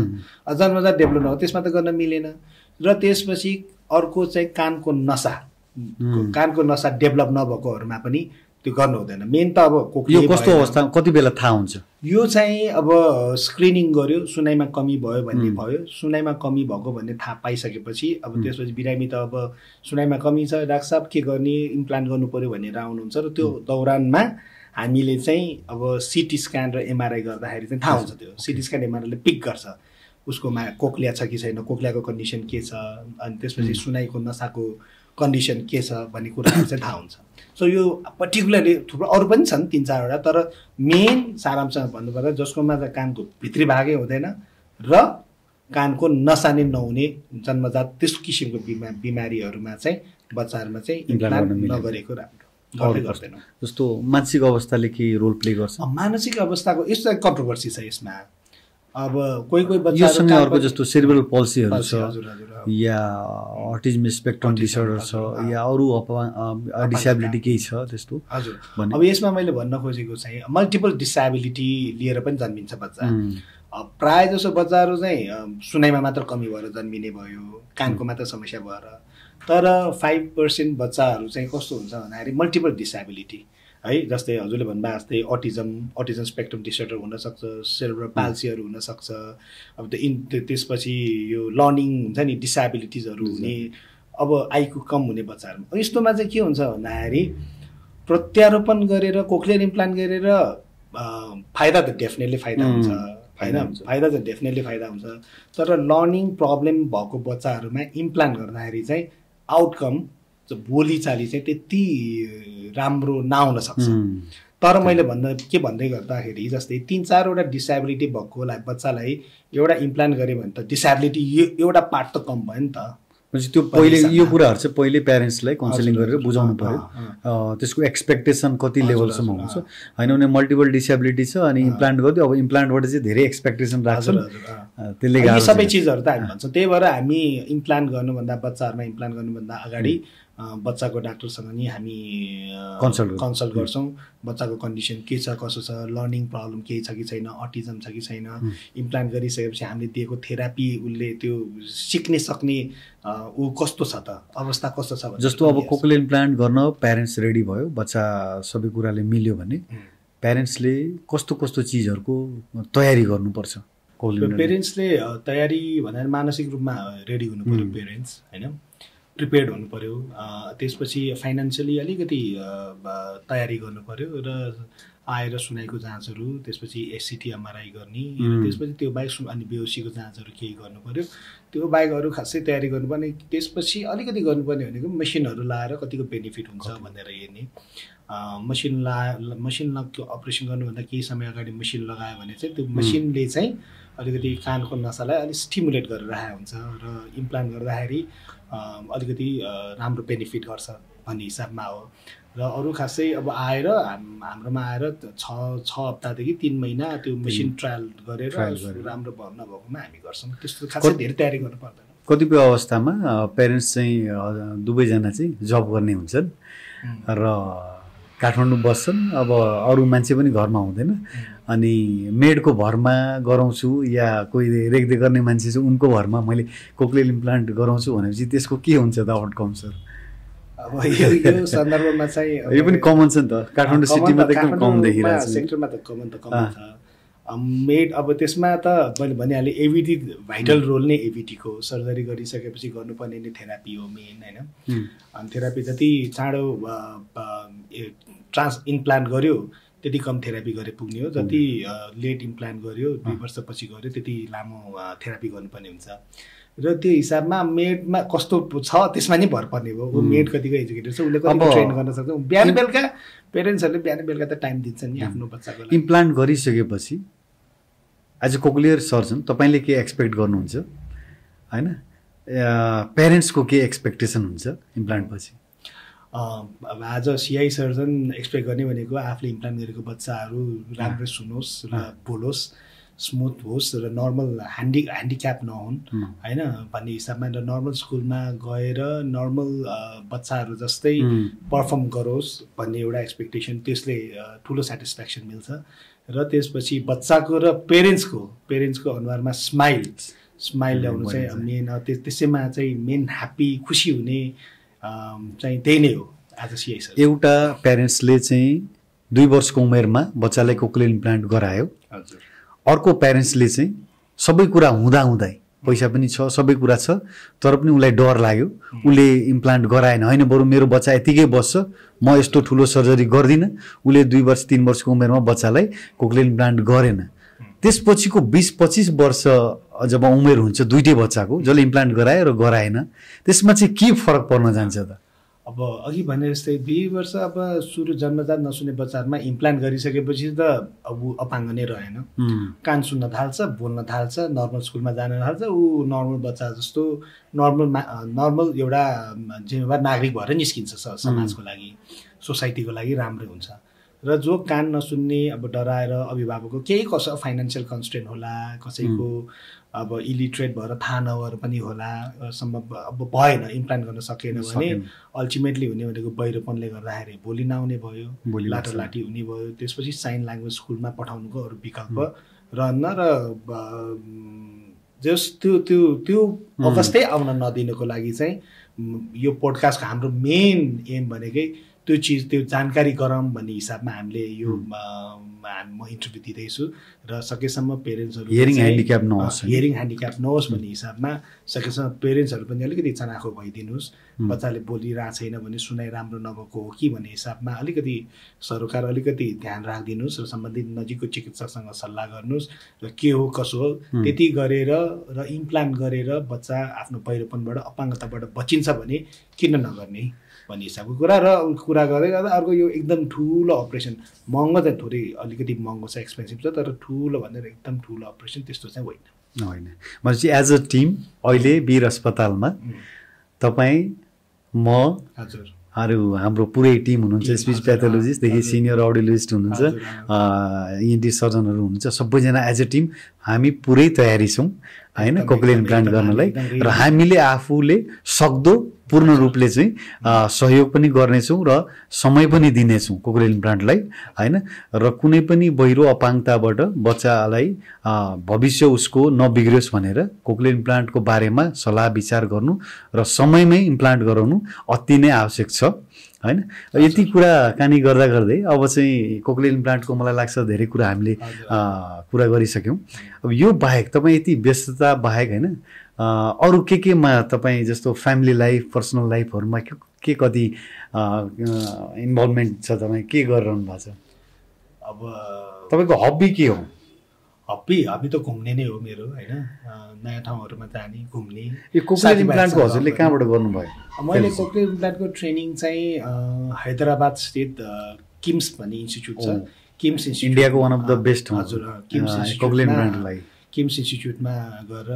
जन्मजात डेभलप नभए त्यसमा त गर्न मिलेन। र त्यसपछि अर्को चाहिँ कानको नसा डेभलप नभएकोहरूमा पनि त्यो गर्नु हुँदैन। मेन त अब यो कस्तो अवस्थामा कति बेला थाहा हुन्छ? यो चाहिँ अब स्क्रिनिङ गर्यो, सुनाइमा कमी भयो भन्ने भयो, सुनाइमा कमी भएको भन्ने थाहा पाइसकेपछि अब त्यसपछि बिरामी त अब सुनाइमा कमी छ डाक्टर साहब के गर्ने, इम्प्लान्ट गर्नु पर्यो भनेर आउनुहुन्छ र त्यो दौरानमा हामीले चाहिँ अब सिटी स्क्यान र एमआरआई गर्दाखेरि चाहिँ थाहा हुन्छ। त्यो सिटी स्क्यान एमआरआईले पिक गर्छ उसकोमा कोक्लिया छ कि छैन, कोक्लियाको कन्डिसन के छ, अनि त्यसपछि सुनाइको नसाको कन्डिसन के छ भन्ने कुराहरू चाहिँ थाहा हुन्छ। सो यो पर्टिकुलरली थुप्रो अरू पनि छन् 3-4वटा, तर मेन सारांशमा भन्नुपर्दा जसकोमा चाहिँ कानको भित्री भागै हुँदैन र कानको नसा नै नहुने जन्मजात त्यस किसिमको बिमारीहरूमा चाहिँ बच्चाहरूमा चाहिँ इम्प्लान्ट नगरेको राम्रो गर्दैन। जस्तो मानसिक अवस्थाले के रोल प्ले गर्छ? मानसिक अवस्थाको यस्तो कन्ट्रोभर्सी छ यसमा। अब कोही बच्चा योसँग अर्को जस्तो सेरिब्रल पल्सीहरू छ या अटिज्म स्पेक्ट्रम डिसअर्डर छ या अरू डिसेबिलिटी केही छ त्यस्तो? हजुर, अब यसमा मैले भन्न खोजेको चाहिँ मल्टिपल डिसेबिलिटी लिएर पनि जन्मिन्छ बच्चा। प्राय जसो बच्चाहरू चाहिँ सुनाइमा मात्र कमी भएर जन्मिने भयो, कानको मात्र समस्या भएर, तर 5% बच्चाहरू चाहिँ कस्तो हुन्छ भन्दाखेरि मल्टिपल डिसेबिलिटी है, जस्तै हजुरले भन्नुभयो जस्तै अटिज्म स्पेक्ट्रम डिसअर्डर हुनसक्छ, सेरेब्रल पाल्सीहरू हुनसक्छ, अब त्यसपछि यो लर्निङ हुन्छ नि डिसेबिलिटिजहरू हुने, अब आइक्यू कम हुने बच्चाहरूमा। यस्तोमा चाहिँ के हुन्छ भन्दाखेरि प्रत्यारोपण गरेर कोक्लियर इम्प्लान्ट गरेर फाइदा त डेफिनेटली फाइदा हुन्छ होइन, फाइदा त डेफिनेटली फाइदा हुन्छ, तर लर्निङ प्रब्लम भएको बच्चाहरूमा इम्प्लान्ट गर्दाखेरि चाहिँ आउटकम बोलीचाली चाहिँ त्यति राम्रो नआउन सक्छ। तर मैले के भन्दै गर्दाखेरि जस्तै 3-4वटा डिसेबिलिटी भएको बच्चालाई एउटा इम्प्लान्ट गऱ्यो भने त डिसेबिलिटी एउटा पार्ट त कम भयो नि त। त्यो पहिले यो कुराहरू चाहिँ पहिले प्यारेन्ट्सलाई काउन्सिलिङ गरेर बुझाउनु पर्यो, त्यसको एक्सपेक्टेसन कति लेभलसम्म हुन्छ होइन भने मल्टिपल डिसेबिलिटी छ अनि इम्प्लान्ट गरिदियो, अब इम्प्लान्टबाट चाहिँ धेरै एक्सपेक्टेसन राख्छन्, त्यसले यी सबै चिजहरू त हामी भन्छौँ। त्यही भएर हामी इम्प्लान्ट गर्नुभन्दा बच्चाहरूमा इम्प्लान्ट गर्नुभन्दा अगाडि बच्चाको डाक्टरसँग नि हामी कन्सल्ट गर्छौँ, बच्चाको कन्डिसन के छ कसो छ, लर्निङ प्रब्लम केही छ कि छैन, अटिजम छ कि छैन, इम्प्लान्ट गरिसकेपछि हामीले दिएको थेरापी उसले त्यो सिक्ने सक्ने ऊ कस्तो छ त, अवस्था कस्तो छ। जस्तो अब कोक्लियर इम्प्लान्ट गर्न प्यारेन्ट्स रेडी भयो, बच्चा सबै कुराले मिल्यो भने प्यारेन्ट्सले कस्तो कस्तो चिजहरूको तयारी गर्नुपर्छ? पेरेन्ट्सले तयारी भनेर मानसिक रूपमा रेडी हुनु पर्यो, पेरेन्ट्स होइन प्रिपेयर्ड हुनु पर्यो, त्यसपछि फाइनेन्सियली अलिकति तयारी गर्नु पर्यो र आएर सुनाइको जाँचहरू, त्यसपछि एससिटी एमआरआई गर्ने, त्यसपछि त्यो बाहेक अनि बेहोसीको जाँचहरू केही गर्नु पर्यो। त्यो बाहेक अरू खासै तयारी गर्नुपर्ने, त्यसपछि अलिकति गर्नुपर्ने भनेको मेसिनहरू लाएर कतिको बेनिफिट हुन्छ भनेर हेर्ने। मसिन अपरेसन गर्नुभन्दा केही समय अगाडि मेसिन लगायो भने चाहिँ त्यो मेसिनले चाहिँ अलिकति कानको नसालाई अलिक स्टिमुलेट गरेर राखेको हुन्छ र इम्प्लान्ट गर्दाखेरि अलिकति राम्रो बेनिफिट गर्छ भन्ने हिसाबमा हो। र अरू खासै अब आएर हाम्रोमा आएर 6 हप्तादेखि 3 महिना त्यो मेसिन ट्रायल गरेर राम्रो नभएकोमा हामी गर्छौँ, त्यस्तो खासै धेरै तयारी गर्नु पर्दैन। कतिपय अवस्थामा पेरेन्ट्स चाहिँ दुवैजना चाहिँ जब गर्ने हुन्छन् र काठमाडौँ बस्छन्, अब अरू मान्छे पनि घरमा हुँदैन, अनि मेडको भरमा गराउँछु या कोही रेखदेख गर्ने मान्छे छ उनको भरमा मैले कोक्लियर इम्प्लान्ट गराउँछु भनेपछि त्यसको के हुन्छ त आउटकम सर? अब यो सन्दर्भमा चाहिँ यो पनि कमन छ नि त, काठमाडौँ सिटीमा त एकदम कम देखिरहेको छ, सेक्टरमा त कमन छ। मेड अब त्यसमा त मैले भनिहालेँ एभिटी भाइटल रोल नै एभिटीको सर्जरी गरिसकेपछि गर्नुपर्ने नै थेरापी हो मेन होइन अनि थेरापी जति चाँडो इम्प्लान्ट गर्यो त्यति कम थेरापी गरे पुग्ने हो जति लेट इम्प्लान्ट गर्यो 2 वर्षपछि गर्यो त्यति लामो थेरापी गर्नुपर्ने हुन्छ र त्यो हिसाबमा मेडमा कस्तो छ त्यसमा नै भर पर्ने भयो मेड कतिको एजुकेटेड छ उसले कतिको ट्रेन गर्न सक्छ बिहान बेलुका पेरेन्ट्सहरूले बिहान बेलुका त टाइम दिन्छन् नि आफ्नो बच्चाको लागि इम्प्लान्ट गरिसकेपछि एज अ कोक्लियर सर्जन तपाईँले के एक्सपेक्ट गर्नुहुन्छ होइन पेरेन्ट्सको के एक्सपेक्टेसन हुन्छ इम्प्लान्ट पछि अब आज सिआई सर्जन एक्सपेक्ट गर्ने भनेको आफूले इम्प्लान्ट गरेको बच्चाहरू राम्रै सुनोस् र बोलोस् स्मुथ होस् र नर्मल ह्यान्डिक्याप नहुन् होइन भन्ने हिसाबमा र नर्मल स्कुलमा गएर नर्मल बच्चाहरू जस्तै पर्फर्म गरोस् भन्ने एउटा एक्सपेक्टेसन त्यसले ठुलो सेटिस्फ्याक्सन मिल्छ र त्यसपछि बच्चाको र पेरेन्ट्सको अनुहारमा स्माइल ल्याउनु चाहिँ मेन त्यसैमा चाहिँ मेन ह्याप्पी खुसी हुने चाहिँ त्यही नै हो आज सिआई सर्जन एउटा प्यारेन्ट्सले चाहिँ 2 वर्षको उमेरमा बच्चालाई कोक्लियर इम्प्लान्ट गरायो हजुर अर्को प्यारेन्ट्सले चाहिँ सबै कुरा हुँदाहुँदै पैसा पनि छ सबै कुरा छ तर पनि उसलाई डर लाग्यो उसले इम्प्लान्ट गराएन होइन बरु मेरो बच्चा यतिकै बस्छ म यस्तो ठुलो सर्जरी गर्दिनँ उसले 2 वर्ष 3 वर्षको उमेरमा बच्चालाई कोक्लियर इम्प्लान्ट गरेन त्यसपछिको 20-25 वर्ष जब उमेर हुन्छ दुईटै बच्चाको जसले इम्प्लान्ट गरायो र गराएन त्यसमा चाहिँ के फरक पर्न जान्छ त अब अघि भने जस्तै 2 वर्ष अब सुरु जन्मजात नसुन्ने बच्चाहरूमा इम्प्लान्ट गरिसकेपछि त अब अपाङ्ग नै रहेन कान सुन्न थाल्छ बोल्न थाल्छ नर्मल स्कुलमा जान थाल्छ ऊ नर्मल बच्चा जस्तो नर्मल एउटा जिम्मेवार नागरिक भएर निस्किन्छ समाजको लागि सोसाइटीको लागि राम्रै हुन्छ र जो कान नसुन्ने अब डराएर अभिभावकको केही कसो फाइनेन्सियल कन्स्ट्रेन्ट होला कसैको अब इलिटरेट भएर थाहा नभएर पनि होला सम्भव अब भएन इम्प्लान्ट गर्न सकेन भने अल्टिमेटली हुने भनेको बहिरोपनले गर्दाखेरि भोलि नआउने भयो लाटोलाटी हुने भयो त्यसपछि साइन ल्याङ्ग्वेज स्कुलमा पठाउनुको अरू विकल्प रहन्न र जस त्यो अवस्थै आउन नदिनुको लागि चाहिँ यो पोडकास्टको हाम्रो मेन एम भनेकै त्यो जानकारी गरौँ भन्ने हिसाबमा हामीले यो म इन्टरभ्यू दिँदैछु र सकेसम्म पेरेन्ट्सहरू हियरिङ ह्यान्डिक्याप नहोस् भन्ने हिसाबमा सकेसम्म पेरेन्ट्सहरू पनि अलिकति चनाखो भइदिनुहोस् बच्चाले बोलिरहेको छैन भने सुनाइ राम्रो नभएको हो कि भन्ने हिसाबमा अलिकति सरकार अलिकति ध्यान राखिदिनुहोस् र सम्बन्धित नजिकको चिकित्सकसँग सल्लाह गर्नुहोस् र के हो कसो हो त्यति गरेर र इम्प्लान्ट गरेर बच्चा आफ्नो पहिरोपनबाट अपाङ्गताबाट बचिन्छ भने किन नगर्ने भन्ने हिसाबको कुरा गर्दै गर्दा अर्को यो एकदम ठुलो अपरेसन महँगो चाहिँ थोरै अलिकति महँगो छ एक्सपेन्सिभ छ तर ठुलो भनेर एकदम ठुलो अपरेसन त्यस्तो चाहिँ होइन भनेपछि एज अ टिम अहिले वीर अस्पतालमा तपाईँ म हजुर अरू हाम्रो पुरै टिम हुनुहुन्छ स्पिच प्याथोलोजिस्टदेखि सिनियर अडियोलोजिस्ट हुनुहुन्छ इएनटी सर्जनहरू हुनुहुन्छ सबैजना एज अ टिम हामी पुरै तयारी छौँ होइन कोक्लियर इम्प्लान्ट गर्नलाई र हामीले आफूले सक्दो पूर्ण रूपले चाहिँ सहयोग पनि गर्नेछौँ र समय पनि दिनेछौँ कोक्लियर इम्प्लान्टलाई होइन र कुनै पनि बहिरो अपाङ्गताबाट बच्चालाई भविष्य उसको नबिग्रियोस् भनेर कोक्लियर इम्प्लान्टको बारेमा सल्लाह विचार गर्नु र समयमै इम्प्लान्ट गराउनु अति नै आवश्यक छ होइन यति कुराकानी गर्दा गर्दै अब चाहिँ कोक्लियर इम्प्लान्टको मलाई लाग्छ धेरै कुरा हामीले कुरा गरिसक्यौँ अब यो बाहेक तपाईँ यति व्यस्तता बाहेक होइन अरू केमा तपाईँ जस्तो फ्यामिली लाइफ पर्सनल लाइफहरूमा के कति इन्भल्भमेन्ट छ तपाईँ के गरिरहनु भएको छ अब तपाईँको हब्बी के हो हब्बी त घुम्ने नै हो मेरो होइन नयाँ ठाउँहरूमा जाने घुम्ने यो कोक्लियर इम्प्लान्टको हजुरले कहाँबाट गर्नुभयो मैले कोक्लियर इम्प्लान्टको ट्रेनिङ चाहिँ हैदराबाद स्थित किम्स भन्ने इन्स्टिच्युट छ किम्स इन्स्टिच्युट इन्डियाको वान अफ द बेस्ट हजुर किम्स कोक्लियर इम्प्लान्टलाई किम्स इन्स्टिच्युटमा गएर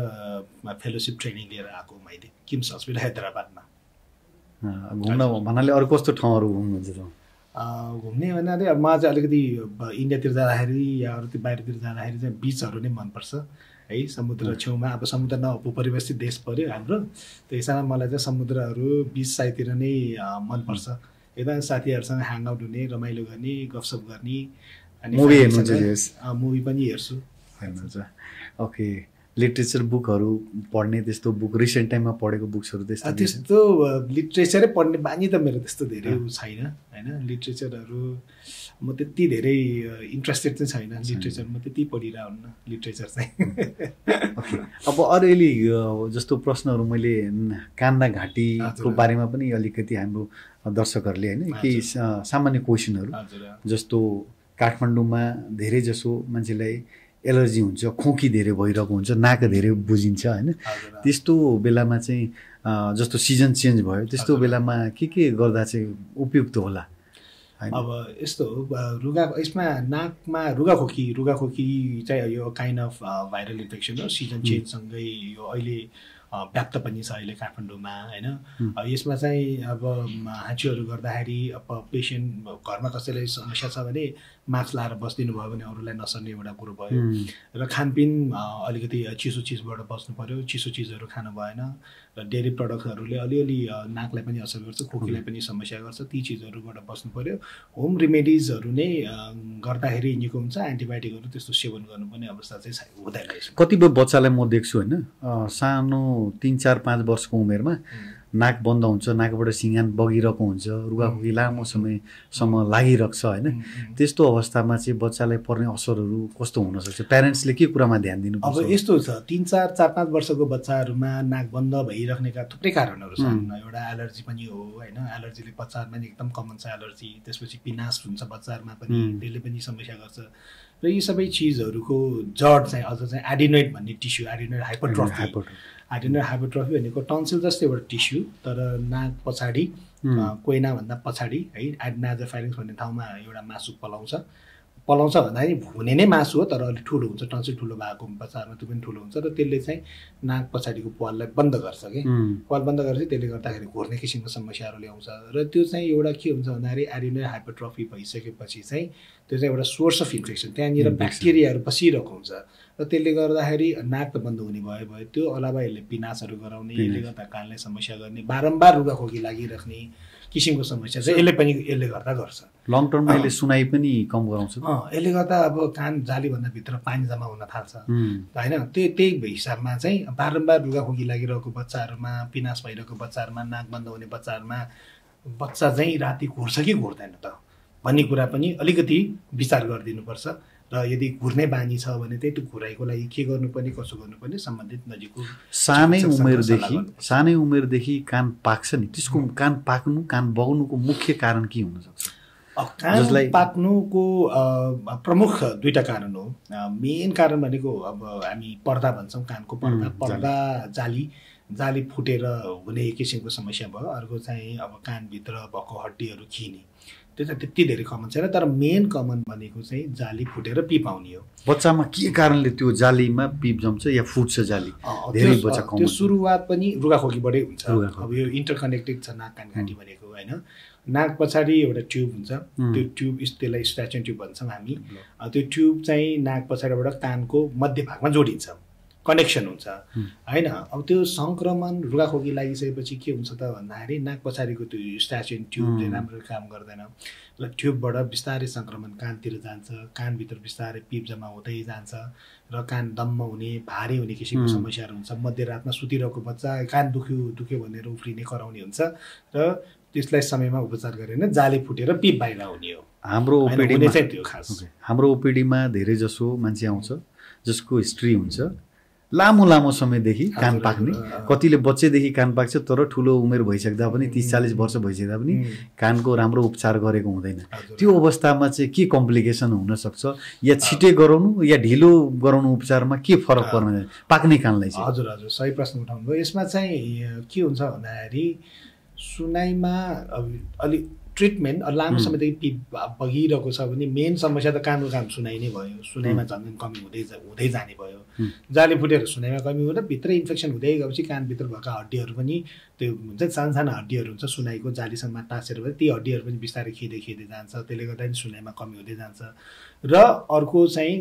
फेलोसिप ट्रेनिङ लिएर आएको मैले किम्स हस्पिटल हैदराबादमा घुम्न भन्नाले अरू कस्तो ठाउँहरू घुम्नुहुन्छ त घुम्ने भन्नाले अब मलाई चाहिँ अलिकति इन्डियातिर जाँदाखेरि या अरूतिर बाहिरतिर जाँदाखेरि चाहिँ बिचहरू नै मनपर्छ है समुद्र छेउमा अब समुद्र परिवेशित देश पऱ्यो हाम्रो त्यो हिसाबमा मलाई चाहिँ समुद्रहरू बिच साइडतिर नै मनपर्छ एकदम साथीहरूसँग ह्याङआउट हुने रमाइलो गर्ने गफसप गर्ने अनि मुभी पनि हेर्छु ओके लिट्रेचर बुकहरू पढ्ने त्यस्तो बुक रिसेन्ट टाइममा पढेको बुक्सहरू त्यस्तो लिट्रेचरै पढ्ने बानी त मेरो त्यस्तो धेरै छैन होइन लिट्रेचरहरू म त्यति धेरै इन्ट्रेस्टेड चाहिँ छैन लिट्रेचर म त्यति पढिरहन्न लिट्रेचर चाहिँ अब अलिअलि जस्तो प्रश्नहरू मैले कान्दा घाँटीको बारेमा पनि अलिकति हाम्रो दर्शकहरूले होइन केही सामान्य क्वेसनहरू जस्तो काठमाडौँमा धेरै जसो मान्छेलाई एलर्जी हुन्छ खोकी धेरै भइरहेको हुन्छ नाक धेरै बुझिन्छ होइन त्यस्तो बेलामा चाहिँ जस्तो सिजन चेन्ज भयो त्यस्तो बेलामा के गर्दा चाहिँ उपयुक्त होला अब यस्तो यसमा नाकमा रुगाखोकी चाहिँ यो काइन्ड अफ भाइरल इन्फेक्सन हो सिजन चेन्जसँगै यो अहिले व्याप्त पनि छ अहिले काठमाडौँमा होइन यसमा चाहिँ अब हाँचीहरू गर्दाखेरि अब पेसेन्ट घरमा कसैलाई समस्या छ भने मास्क लाएर बसिदिनु भयो भने अरूलाई नसर्ने एउटा कुरो भयो र खानपिन अलिकति चिसो चिजबाट बस्नु पऱ्यो चिसो चिजहरू खानु भएन र डेरी प्रडक्टहरूले अलिअलि नाकलाई पनि असर गर्छ खोकीलाई पनि समस्या गर्छ ती चिजहरूबाट बस्नु पऱ्यो होम रेमेडिजहरू नै गर्दाखेरि निको हुन्छ एन्टिबायोटिकहरू त्यस्तो सेवन गर्नुपर्ने अवस्था चाहिँ हुँदैन कतिपय बच्चालाई म देख्छु होइन सानो 3, 4, 5 वर्षको उमेरमा नाक बन्द हुन्छ नाकबाट सिँगान बगिरहेको हुन्छ रुगाखोकी लामो समयसम्म लागिरहेको छ होइन त्यस्तो अवस्थामा चाहिँ बच्चालाई पर्ने असरहरू कस्तो हुनसक्छ प्यारेन्ट्सले के कुरामा ध्यान दिनुपर्छ अब यस्तो छ 3, 4, 4, 5 वर्षको बच्चाहरूमा नाक बन्द भइराख्नेका थुप्रै कारणहरू छन् एउटा एलर्जी पनि हो होइन एलर्जीले बच्चाहरूमा पनि एकदम कमन छ एलर्जी त्यसपछि पिनास हुन्छ बच्चाहरूमा पनि त्यसले पनि समस्या गर्छ र यी सबै चिजहरूको जड चाहिँ अझ चाहिँ एडिनोइड भन्ने टिस्यु एडिनोइड हाइपरट्रफी भनेको टन्सिल जस्तै एउटा टिस्यु तर नाक पछाडि कोइनाभन्दा पछाडि है नाजोफारिङ्स भन्ने ठाउँमा एउटा मासु पलाउँछ भन्दाखेरि हुने नै मासु हो तर अलिक ठुलो हुन्छ टन्सिल ठुलो भएको बच्चाहरूमा त्यो पनि ठुलो हुन्छ र त्यसले चाहिँ नाक पछाडिको पाललाई बन्द गर्छ कि पाल बन्द गर्छ त्यसले गर्दाखेरि घोर्ने किसिमको समस्याहरू ल्याउँछ र त्यो चाहिँ एउटा के हुन्छ भन्दाखेरि एडिनोइड हाइपरट्रफी भइसकेपछि चाहिँ त्यो चाहिँ एउटा सोर्स अफ इन्फेक्सन त्यहाँनिर ब्याक्टेरियाहरू बसिरहेको हुन्छ र त्यसले गर्दाखेरि नाक त बन्द हुने भयो त्यो अलावा यसले पिनासहरू गराउने यसले गर्दा कानलाई समस्या गर्ने बारम्बार रुगाखोकी लागिराख्ने किसिमको समस्या चाहिँ यसले गर्दा गर्छ लङ टर्ममा यसले सुनाइ पनि कम गराउँछ यसले गर्दा अब कान जालीभन्दा भित्र पानी जम्मा हुन थाल्छ होइन त्यही हिसाबमा चाहिँ बारम्बार रुगाखोकी लागिरहेको बच्चाहरूमा पिनास भइरहेको बच्चाहरूमा नाक बन्द हुने बच्चाहरूमा बच्चा चाहिँ राति घुर्छ कि घुर्दैन त भन्ने कुरा पनि अलिकति विचार गरिदिनुपर्छ र यदि घुर्ने बानी छ भने त्यही त्यो घुराइको लागि के गर्नुपर्ने कसो गर्नुपर्ने सम्बन्धित नजिकको सानै उमेरदेखि कान पाक्छ नि त्यसको कान पाक्नु कान बग्नुको मुख्य कारण के हुन सक्छ कान पाक्नुको प्रमुख दुईटा कारण हो मेन कारण भनेको अब हामी पर्दा भन्छौँ कानको पर्दा जाली फुटेर हुने किसिमको समस्या भयो अर्को चाहिँ अब कानभित्र भएको हड्डीहरू खिने त्यो चाहिँ त्यति धेरै कमन छैन तर मेन कमन भनेको चाहिँ जाली फुटेर पिप आउने हो बच्चामा के कारणले त्यो जालीमा पिप जम्छ या फुट्छ जाली धेरै बच्चा कमन त्यो सुरुवात पनि रुगाखोकीबाटै हुन्छ अब यो इन्टरकनेक्टेड छ नाक कान घाँटी भनेको होइन नाक पछाडि एउटा ट्युब हुन्छ त्यो ट्युब त्यसलाई स्ट्याचन ट्युब भन्छौँ हामी त्यो ट्युब चाहिँ नाक पछाडिबाट कानको मध्य भागमा जोडिन्छ कनेक्सन हुन्छ होइन अब त्यो सङ्क्रमण रुगाखोकी लागिसकेपछि के हुन्छ त भन्दाखेरि नाक पछाडिको त्यो स्ट्याचन ट्युबले राम्रो काम गर्दैन र ट्युबबाट बिस्तारै सङ्क्रमण कानतिर जान्छ कानभित्र बिस्तारै पिप जम्मा हुँदै जान्छ र कान दम्म हुने भारी हुने किसिमको समस्याहरू हुन्छ मध्यरातमा सुतिरहेको बच्चा कान दुख्यो भनेर उफ्रिने कराउने हुन्छ र त्यसलाई समयमा उपचार गरेन जाली फुटेर पिप बाहिर आउने हो हाम्रो ओपिडीमा धेरै जसो मान्छे आउँछ जसको हिस्ट्री हुन्छ लामो समयदेखि कान पाक्ने कतिले बच्चैदेखि कान पाक्छ तर ठुलो उमेर भइसक्दा पनि 30-40 वर्ष भइसक्दा पनि कानको राम्रो उपचार गरेको हुँदैन त्यो अवस्थामा चाहिँ के कम्प्लिकेसन हुनसक्छ या छिटे गराउनु या ढिलो गराउनु उपचारमा के फरक पर्न पाक्ने कानलाई चाहिँ हजुर सही प्रश्न उठाउनुभयो यसमा चाहिँ के हुन्छ भन्दाखेरि सुनाइमा अलिक ट्रिटमेन्ट लामो समयदेखि पिप बगिरहेको छ भने मेन समस्या त कानको काम सुनाइ नै भयो सुनाइमा झन् कमी हुँदै जाने भयो जाली फुटेर सुनाइमा कमी हुँदा भित्र इन्फेक्सन हुँदै गएपछि कानभित्र भएका हड्डीहरू पनि त्यो हुन्छ सानो हड्डीहरू हुन्छ सुनाइको जालीसम्म टाँसेर भयो ती हड्डीहरू पनि बिस्तारै खिँदै जान्छ त्यसले गर्दा पनि सुनाइमा कमी हुँदै जान्छ र अर्को चाहिँ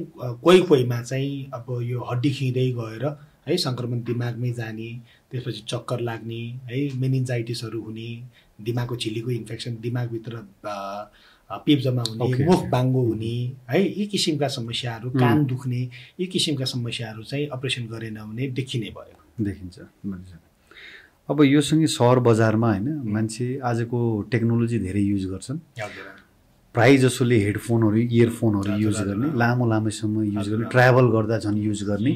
कोहीमा चाहिँ अब यो हड्डी खिँदै गएर है सङ्क्रमण दिमागमै जाने त्यसपछि चक्कर लाग्ने है मेनिन्जाइटिसहरू हुने दिमागको झिल्लीको इन्फेक्सन दिमागभित्र पिप जम्मा हुने मुख बाङ्गो हुने है यी किसिमका समस्याहरू कान दुख्ने यी किसिमका समस्याहरू चाहिँ अपरेसन गरेन भने देखिन्छ अब योसँगै सहर बजारमा होइन मान्छे आजको टेक्नोलोजी धेरै युज गर्छन्। प्रायः जसोले हेडफोनहरू इयरफोनहरू युज गर्ने, लामो लामोसम्म युज गर्ने, ट्राभल गर्दा झन् युज गर्ने,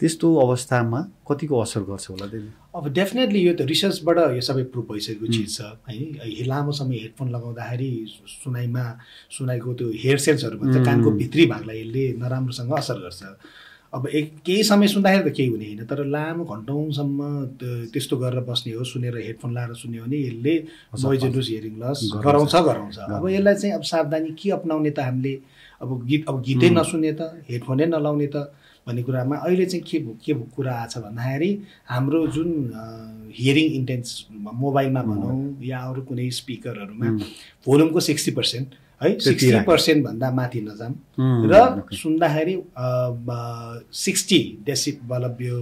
त्यस्तो अवस्थामा कतिको असर गर्छ होला त्यसले? अब डेफिनेटली यो त रिसर्चबाट यो सबै प्रुभ भइसकेको चिज छ है। लामो समय हेडफोन लगाउँदाखेरि सुनाइको त्यो हेयर सेल्सहरू भन्छ कानको भित्री भागलाई यसले नराम्रोसँग असर गर्छ। अब केही समय सुन्दाखेरि त केही हुने होइन, तर लामो घन्टौँसम्म त्यस्तो गरेर बस्ने हो, सुनेर हेडफोन लाएर सुन्ने हो भने यसले नोइज इन्ड्युस्ड हियरिङ लस गराउँछ। अब यसलाई चाहिँ अब सावधानी के अपनाउने त हामीले? अब गीतै नसुन्ने त, हेडफोनै नलाउने त भन्ने कुरामा अहिले चाहिँ के कुरा आछ भन्दाखेरि हाम्रो जुन हियरिङ इन्टेन्स मोबाइलमा भनौँ या अरू कुनै स्पिकरहरूमा भोल्युमको 60% है, 60% भन्दा माथि नजाम र सुन्दाखेरि 60 डेसिबल यो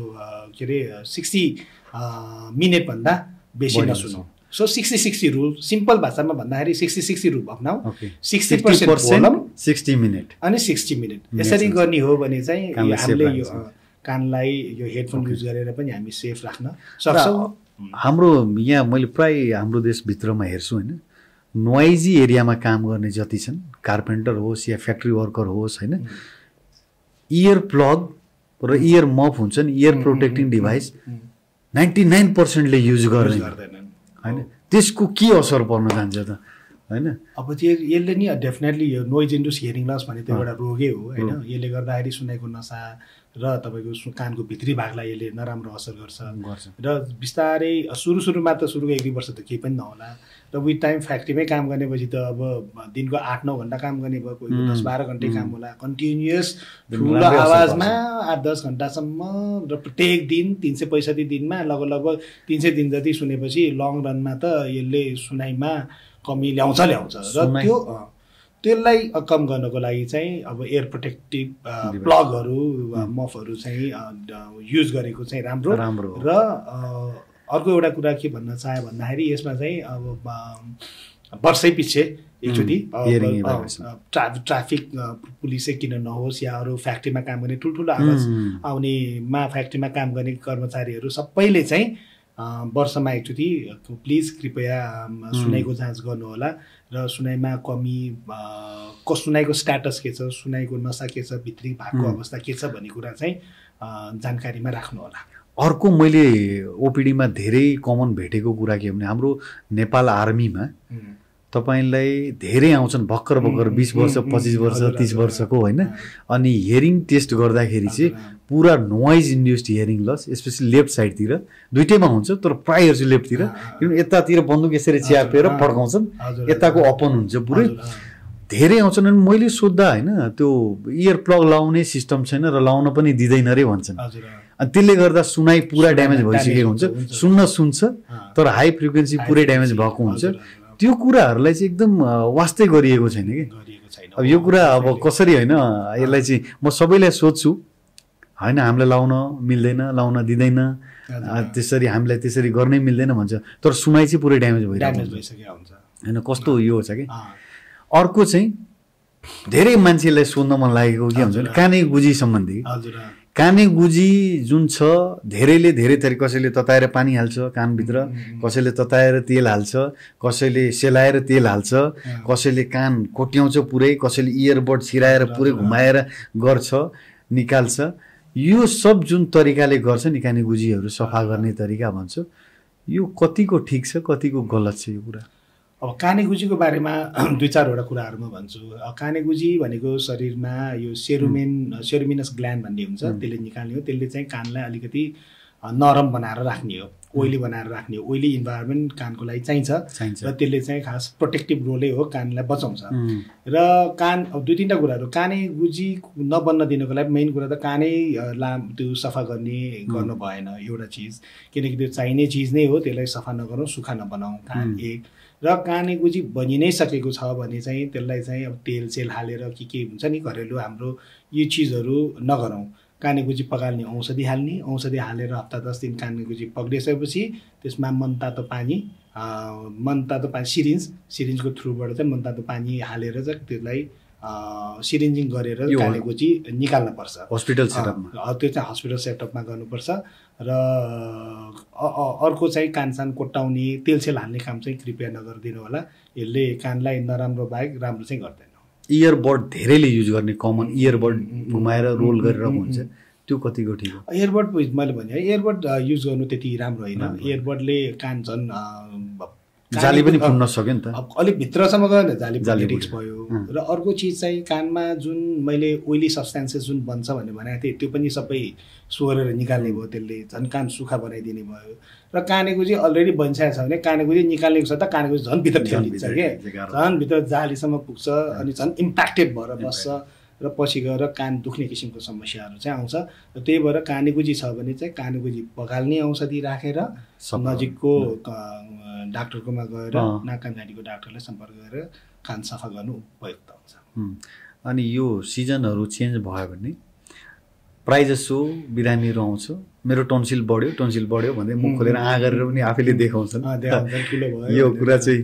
के अरे 60 मिनट भन्दा बेसी नसुनौँ। सो 60-60 रुल सिम्पल भाषामा भन्दाखेरि 60-60 रुल अपनाऊ। 60% भोल्युम 60 मिनट अनि 60 मिनट यसरी गर्ने हो भने चाहिँ हामीले यो कानलाई यो हेडफोन युज गरेर पनि हामी सेफ राख्न सक्छौँ। हाम्रो यहाँ मैले प्राय हाम्रो देशभित्रमा हेर्छु होइन, नोइजी एरियामा काम गर्ने जति छन्, कार्पेन्टर होस् या फ्याक्ट्री वर्कर होस् होइन, इयर प्लग र इयर मफ हुन्छ नि, इयर प्रोटेक्टिङ डिभाइस 99%ले युज गर्दैन होइन। त्यसको के असर पर्न जान्छ त होइन? अब यसले नि डेफिनेटली यो नोइज इन्ड्युस्ड हियरिङ लस भन्ने त एउटा रोगै हो होइन। यसले गर्दाखेरि सुनाइको नसा र तपाईँको कानको भित्री भागलाई यसले नराम्रो असर गर्छ र बिस्तारै सुरुमा त सुरुको 1-2 वर्ष त केही पनि नहोला र विथ टाइम फ्याक्ट्रीमै काम गर्नेपछि त अब दिनको 8-9 घन्टा काम गर्ने भयो, कोही 10-12 घन्टा काम होला, कन्टिन्युअस ठुलो आवाजमा 8-10 घन्टासम्म र प्रत्येक दिन 365 दिनमा लगभग 300 दिन जति सुनेपछि लङ रनमा त यसले सुनाइमा कमी ल्याउँछ र त्यसलाई कम गर्नको लागि चाहिँ अब एयर प्रोटेक्टिभ प्लगहरू मफहरू चाहिँ युज गरेको चाहिँ राम्रो र अर्को एउटा कुरा के भन्न चाहे भन्दाखेरि यसमा चाहिँ अब वर्षै पछि एकचोटि ट्राफिक पुलिसै किन नहोस् या अरू फ्याक्ट्रीमा काम गर्ने ठुल्ठुलो आवाज आउनेमा फ्याक्ट्रीमा काम गर्ने कर्मचारीहरू सबैले चाहिँ वर्षमा एकचोटि प्लिज कृपया सुनाइको जाँच गर्नुहोला र सुनाइमा कमी सुनाइको स्ट्याटस के छ, सुनाइको नसा के छ, भित्री भागको अवस्था के छ भन्ने कुरा चाहिँ जानकारीमा राख्नुहोला। अर्को मैले ओपिडीमा धेरै कमन भेटेको कुरा के भने हाम्रो नेपाल आर्मीमा तपाईलाई धेरै आउँछन् भर्खर 20 वर्ष 25 वर्ष 30 वर्षको होइन, अनि हियरिङ टेस्ट गर्दाखेरि चाहिँ पुरा noise induced hearing loss especially left साइडतिर दुइटैमा हुन्छ, तर प्रायः चाहिँ लेफ्टतिर किनभने यतातिर बन्दुक यसरी च्यापेर पड्काउँछन्, यताको ओपन हुन्छ पुरै, धेरै आउँछन्। अनि मैले सोद्धा होइन त्यो इयर प्लग लाउने सिस्टम छैन र लाउन पनि दिँदैन रे भन्छन्, अनि त्यसले गर्दा सुनाइ पुरा ड्यामेज भइसकेको हुन्छ, सुन्छ तर हाई फ्रिक्वेन्सी पुरै ड्यामेज भएको हुन्छ। त्यो कुराहरूलाई चाहिँ एकदम वास्तै गरिएको छैन कि। अब यो कुरा अब कसरी होइन यसलाई चाहिँ म सबैलाई सोध्छु होइन, हामीलाई लाउन मिल्दैन, लाउन दिँदैन, त्यसरी हामीलाई त्यसरी गर्नै मिल्दैन भन्छ, तर सुनाइ चाहिँ पुरै ड्यामेज भइसकेको हुन्छ होइन। कस्तो यो छ कि अर्को चाहिँ धेरै मान्छेलाई सोध्न मन लागेको के हुन्छ भने काने गुजी सम्बन्धी। काने गुजी जुन छ धेरैले धेरै तरिका, कसैले तताएर पानी हाल्छ कानभित्र, कसैले तताएर तेल हाल्छ, कसैले सेलाएर तेल हाल्छ, कसैले कान कोट्याउँछ पुरै, कसैले इयरबड छिराएर पुरै घुमाएर गर्छ निकाल्छ। यो सब जुन तरिकाले गर्छ नि काने गुजीहरू सफा गर्ने तरिका भन्छ, यो कतिको ठिक छ कतिको गलत छ यो कुरा? अब कानेगुजीको बारेमा 2-4वटा कुराहरू म भन्छु। कानेगुजी भनेको शरीरमा यो सेरुमिनस ग्ल्यान्ड भन्ने हुन्छ, त्यसले निकाल्ने हो। त्यसले चाहिँ कानलाई अलिकति नरम बनाएर राख्ने हो, ओइली बनाएर राख्ने हो। ओइली इन्भाइरोमेन्ट कानको लागि चाहिन्छ र त्यसले चाहिँ खास प्रोटेक्टिभ रोलै हो, कानलाई बचाउँछ। र कान अब 2-3टा कुराहरू कानेगुजी नबन्न दिनको लागि मेन कुरा त कानै त्यो सफा गर्नु भएन एउटा चिज, किनकि त्यो चाहिने चिज नै हो, त्यसलाई सफा नगरौँ, सुक्खा नबनाऊ कान एक। र कानेगुजी बनि नै सकेको छ भने चाहिँ त्यसलाई चाहिँ अब तेल हालेर के हुन्छ नि घरेलु हाम्रो यो चिजहरू नगरौँ। कानेगुजी पगाल्ने औषधि हालेर हप्ता 10 दिन कानेगुजी पक्रिसकेपछि त्यसमा मनतातो पानी सिरिन्जको थ्रुबाट चाहिँ मनतातो पानी हालेर चाहिँ त्यसलाई सिरिन्जिङ गरेर कानेगुजी निकाल्न पर्छ हस्पिटल सेटअपमा। त्यो चाहिँ हस्पिटल सेटअपमा गर्नुपर्छ। र अर्को चाहिँ कानसान कोट्टाउने तेलसेल हाल्ने काम चाहिँ कृपया नगरिदिनु होला। यसले कानलाई नराम्रो बाहेक राम्रो चाहिँ गर्दैन। इयरबड धेरैले युज गर्ने कमन इयरबड घुमाएर रोल गरेर हुन्छ, त्यो कतिको ठिक हो? इयरबड मैले भने है, इयरबड युज गर्नु त्यति राम्रो होइन। इयरबडले कान झन् जाली पनि फुट्न सक्यो नि त, अलिक भित्रसम्म गयो भने जाली रिक्स भयो। र अर्को चिज चाहिँ कानमा जुन मैले ओइली सब्सटेन्सेस जुन बन्छ भनेर भनेको थिएँ त्यो पनि सबै सोरेर निकाल्ने भयो, त्यसले झन् कान सुक्खा बनाइदिने भयो। र कानेगुजी अलरेडी बनिसकेको छ भने कानेगुजी निकाल्नेको छ त कानेगुजी झन् भित्र ठेलिन्छ क्या, झन् भित्र जालीसम्म पुग्छ अनि झन् इम्प्याक्टेड भएर बस्छ र पछि गएर कान दुख्ने किसिमको समस्याहरू चाहिँ आउँछ। र त्यही भएर कानेगुजी छ भने चाहिँ कानेगुजी पगाल्ने औषधि राखेर नजिकको डाक्टरकोमा गएर नाक कान घाँटीको डाक्टरलाई सम्पर्क गरेर कान सफा गर्नु उपयुक्त हुन्छ। अनि यो सिजनहरू चेन्ज भयो भने प्रायःजसो बिरामीहरू आउँछ मेरो टन्सिल बढ्यो भन्दै मुख खोलेर गरेर पनि आफैले देखाउँछन्। यो कुरा चाहिँ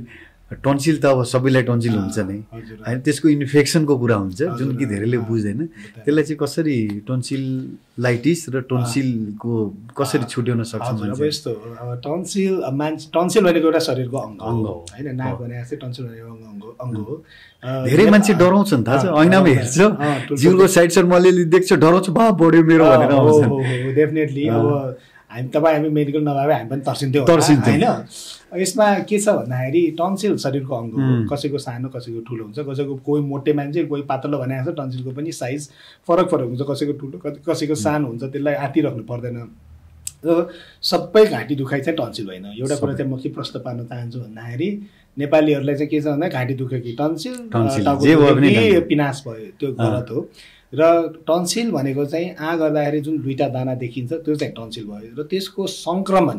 टन्सिल त अब सबैलाई टन्सिल हुन्छ नै होइन, त्यसको इन्फेक्सनको कुरा हुन्छ जुन कि धेरैले बुझ्दैन। त्यसलाई चाहिँ कसरी टन्सिलाइटिस र टन्सिलको कसरी छुट्याउन सक्छ? अब यस्तो अब टन्सिल भनेको एउटा शरीरको अङ्ग हो होइन, नाक भनेको चाहिँ टन्सिल भनेको अङ्ग हो। धेरै मान्छे डराउँछन् थाहा छ, ऐनामा हेर्छ जिउको साइड मलेली देख्छ डराउँछ बा बढ्यो मेरो भनेर आउँछन्। डेफिनेटली अब हामी मेडिकल नभए हामी पनि तर्सिन्थ्यौँ होइन। यसमा के छ भन्दाखेरि टन्सिल शरीरको अङ्ग हो, कसैको सानो कसैको ठुलो हुन्छ, कसैको कोही मोटे मान्छे कोही पातलो भनेको छ टन्सिलको पनि साइज फरक हुन्छ, कसैको ठुलो कसैको सानो हुन्छ, त्यसलाई आँटिराख्नु पर्दैन। र सबै घाँटी दुखाइ चाहिँ टन्सिल होइन। एउटा कुरा चाहिँ म के प्रश्न पार्न चाहन्छु भन्दाखेरि नेपालीहरूलाई चाहिँ के छ भन्दा घाँटी दुख्यो कि टन्सिल पिनास भयो, त्यो गलत हो। र टन्सिल भनेको चाहिँ गर्दाखेरि जुन दुईटा दाना देखिन्छ त्यो चाहिँ टन्सिल भयो र त्यसको सङ्क्रमण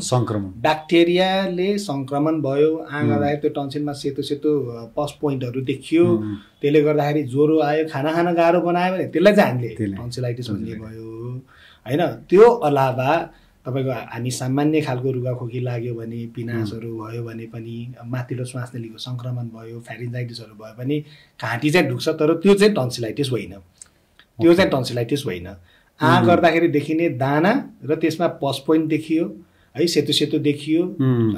ब्याक्टेरियाले सङ्क्रमण भयो। गर्दाखेरि त्यो टन्सिलमा सेतो सेतो पस पोइन्टहरू देखियो, त्यसले गर्दाखेरि ज्वरो आयो, खाना खान गाह्रो बनायो भने त्यसलाई चाहिँ हामीले टन्सिलाइटिस भन्ने भयो होइन। त्यो अलावा तपाईँको हामी सामान्य खालको रुगाखोकी लाग्यो भने, पिनासहरू भयो भने पनि, माथिल्लो श्वास नलीको सङ्क्रमण भयो, फ्यारिन्जाइटिसहरू भयो भने घाँटी चाहिँ दुख्छ, तर त्यो चाहिँ टन्सिलाइटिस होइन। त्यो चाहिँ टन्सिलाइटिस होइन। गर्दाखेरि देखिने दाना र त्यसमा पस पोइन्ट देखियो है, सेतो सेतो देखियो,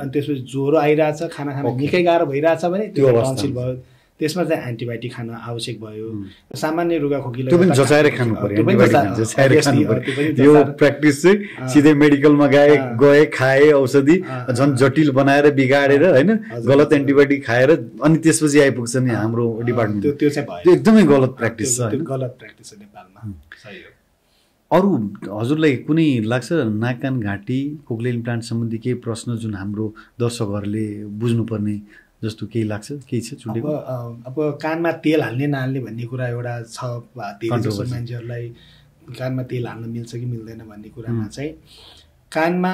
अनि त्यसपछि ज्वरो आइरहेछ, खाना खान निकै गाह्रो भइरहेछ भने त्यो टन्सिल भयो। त्यसमा चाहिँ एन्टिबायोटिक खान आवश्यक भयो। सामान्य रुगाखोकीलाई त्यो पनि जचाएर खानु पर्यो, यो प्र्याक्टिस चाहिँ सिधै मेडिकलमा गए खाए औषधि झन् जटिल बनाएर बिगाडेर होइन, गलत एन्टिबायोटिक खाएर अनि त्यसपछि आइपुग्छ नि हाम्रो डिपार्टमेन्ट। त्यो चाहिँ भयो, त्यो एकदमै गलत प्र्याक्टिस छ, गलत प्र्याक्टिस छ नेपालमा। सही हो। अरू हजुरलाई कुनै लाग्छ नाक कान घाँटी कोक्लियर इम्प्लान्ट सम्बन्धी केही प्रश्न जुन हाम्रो दर्शकहरूले बुझ्नुपर्ने जस्तो केही लाग्छ? केही छ छुटेको? अब कानमा तेल हाल्ने नहाल्ने भन्ने कुरा एउटा छ। धेरै जसो मान्छेहरूलाई कानमा तेल हाल्न मिल्छ कि मिल्दैन भन्ने कुरामा चाहिँ कानमा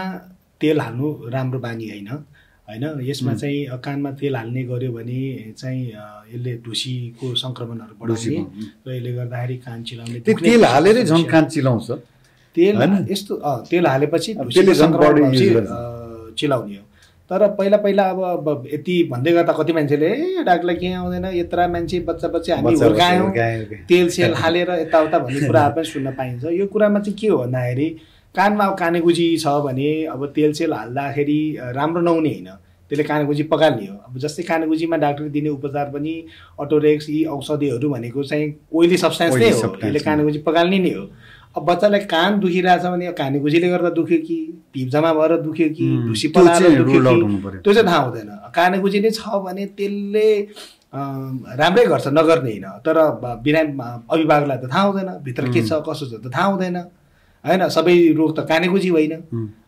तेल हाल्नु राम्रो बानी होइन होइन। यसमा चाहिँ कानमा तेल हाल्ने गर्यो भने चाहिँ यसले ढुसीको सङ्क्रमणहरू बढाउने र यसले गर्दाखेरि कान चिलाउने। तेल हालेरै झन् कान चिलाउँछ तेल यस्तो तेल हालेपछि चिलाउने हो। तर पहिला अब यति भन्दै गर्दा कति मान्छेले डाक्टरलाई के आउँदैन, यत्रा मान्छे बच्चा हामी हुर्कायौँ तेल सेल हालेर यताउता भन्ने कुराहरू पनि सुन्न पाइन्छ। यो कुरामा चाहिँ के हो भन्दाखेरि कानमा अब कानेगुजी छ भने अब तेल सेल हाल्दाखेरि राम्रो नहुने होइन, त्यसले कानेगुजी पगाल्ने हो। अब जस्तै कानेगुजीमा डाक्टरले दिने उपचार पनि अटोरेक्स यी औषधिहरू भनेको चाहिँ ओइली सब्सटेन्स नै हो, यसले कानेगुजी पगाल्ने नै हो। अब बच्चालाई कान दुखिरहेछ भने कानेगुजीले गर्दा दुख्यो कि पिप जमा भएर दुख्यो कि ढुसी पलाएर दुख्यो कि त्यो चाहिँ थाहा हुँदैन। कानेगुजी नै छ भने त्यसले राम्रै गर्छ, नगर्ने होइन। तर अभिभावकलाई त थाहा हुँदैन भित्र के छ कसो छ त थाहा हुँदैन होइन। सबै रोग त कानेगुजी होइन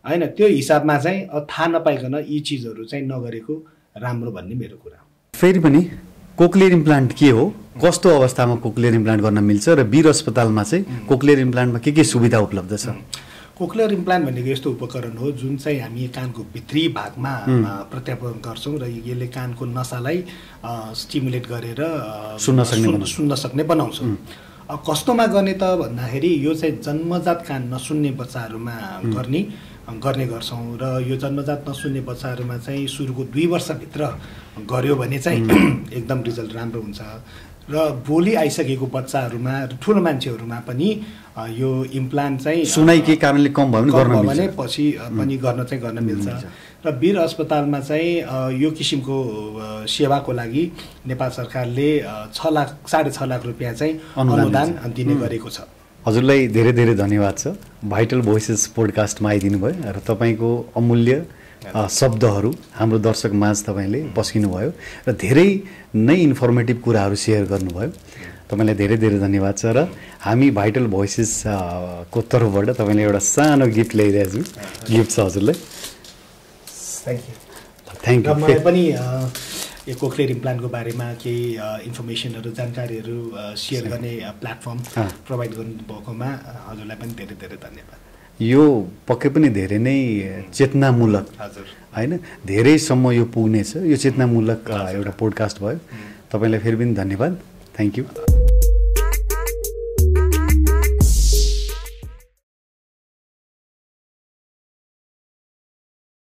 होइन। त्यो हिसाबमा चाहिँ थाहा नपाइकन यी चिजहरू चाहिँ नगरेको राम्रो भन्ने मेरो कुरा। फेरि पनि कोक्लियर इम्प्लान्ट के हो, कस्तो अवस्थामा कोक्लियर इम्प्लान्ट गर्न मिल्छ र वीर अस्पतालमा चाहिँ कोक्लियर इम्प्लान्टमा के सुविधा उपलब्ध छ? कोक्लियर इम्प्लान्ट भनेको यस्तो उपकरण हो जुन चाहिँ हामी कानको भित्री भागमा प्रत्यारोपण गर्छौँ र यसले कानको नसालाई स्टिमुलेट गरेर सुन्न सक्ने बनाउँछौँ। कस्तोमा गर्ने त भन्दाखेरि यो चाहिँ जन्मजात कान नसुन्ने बच्चाहरूमा गर्ने गर्छौँ र यो जन्मजात नसुन्ने बच्चाहरूमा चाहिँ सुरुको 2 वर्षभित्र गर्यो भने चाहिँ एकदम रिजल्ट राम्रो हुन्छ। र भोलि आइसकेको बच्चाहरूमा ठुलो मान्छेहरूमा पनि यो इम्प्लान्ट चाहिँ सुनाइ के कारणले कम भयो भने पछि पनि गर्न मिल्छ र वीर अस्पतालमा चाहिँ यो किसिमको सेवाको लागि नेपाल सरकारले 6.5 लाख रुपियाँ चाहिँ अनुदान दिने गरेको छ। हजुरलाई धेरै धेरै धन्यवाद छ भाइटल भोइसेस पोडकास्टमा आइदिनु भयो र तपाईँको अमूल्य शब्दहरू हाम्रो दर्शक माझ तपाईँले बस्किनु भयो र धेरै नै इन्फर्मेटिभ कुराहरू सेयर गर्नुभयो। तपाईँलाई धेरै धेरै धन्यवाद छ र हामी भाइटल भोइसेस को तर्फबाट तपाईँले एउटा सानो गिफ्ट ल्याइरहेको छु। गिफ्ट छ हजुरलाई। Thank you. मलाई पनि यो कोक्लियर इम्प्लान्टको बारेमा केही इन्फर्मेसनहरू जानकारीहरू सेयर गर्ने प्लेटफर्म प्रोभाइड गर्नुभएकोमा हजुरलाई पनि धेरै धेरै धन्यवाद। यो पक्कै पनि धेरै नै चेतनामूलक होइन, धेरैसम्म यो पुग्नेछ। यो चेतनामूलक एउटा पोडकास्ट भयो। तपाईँलाई फेरि पनि धन्यवाद। Thank you.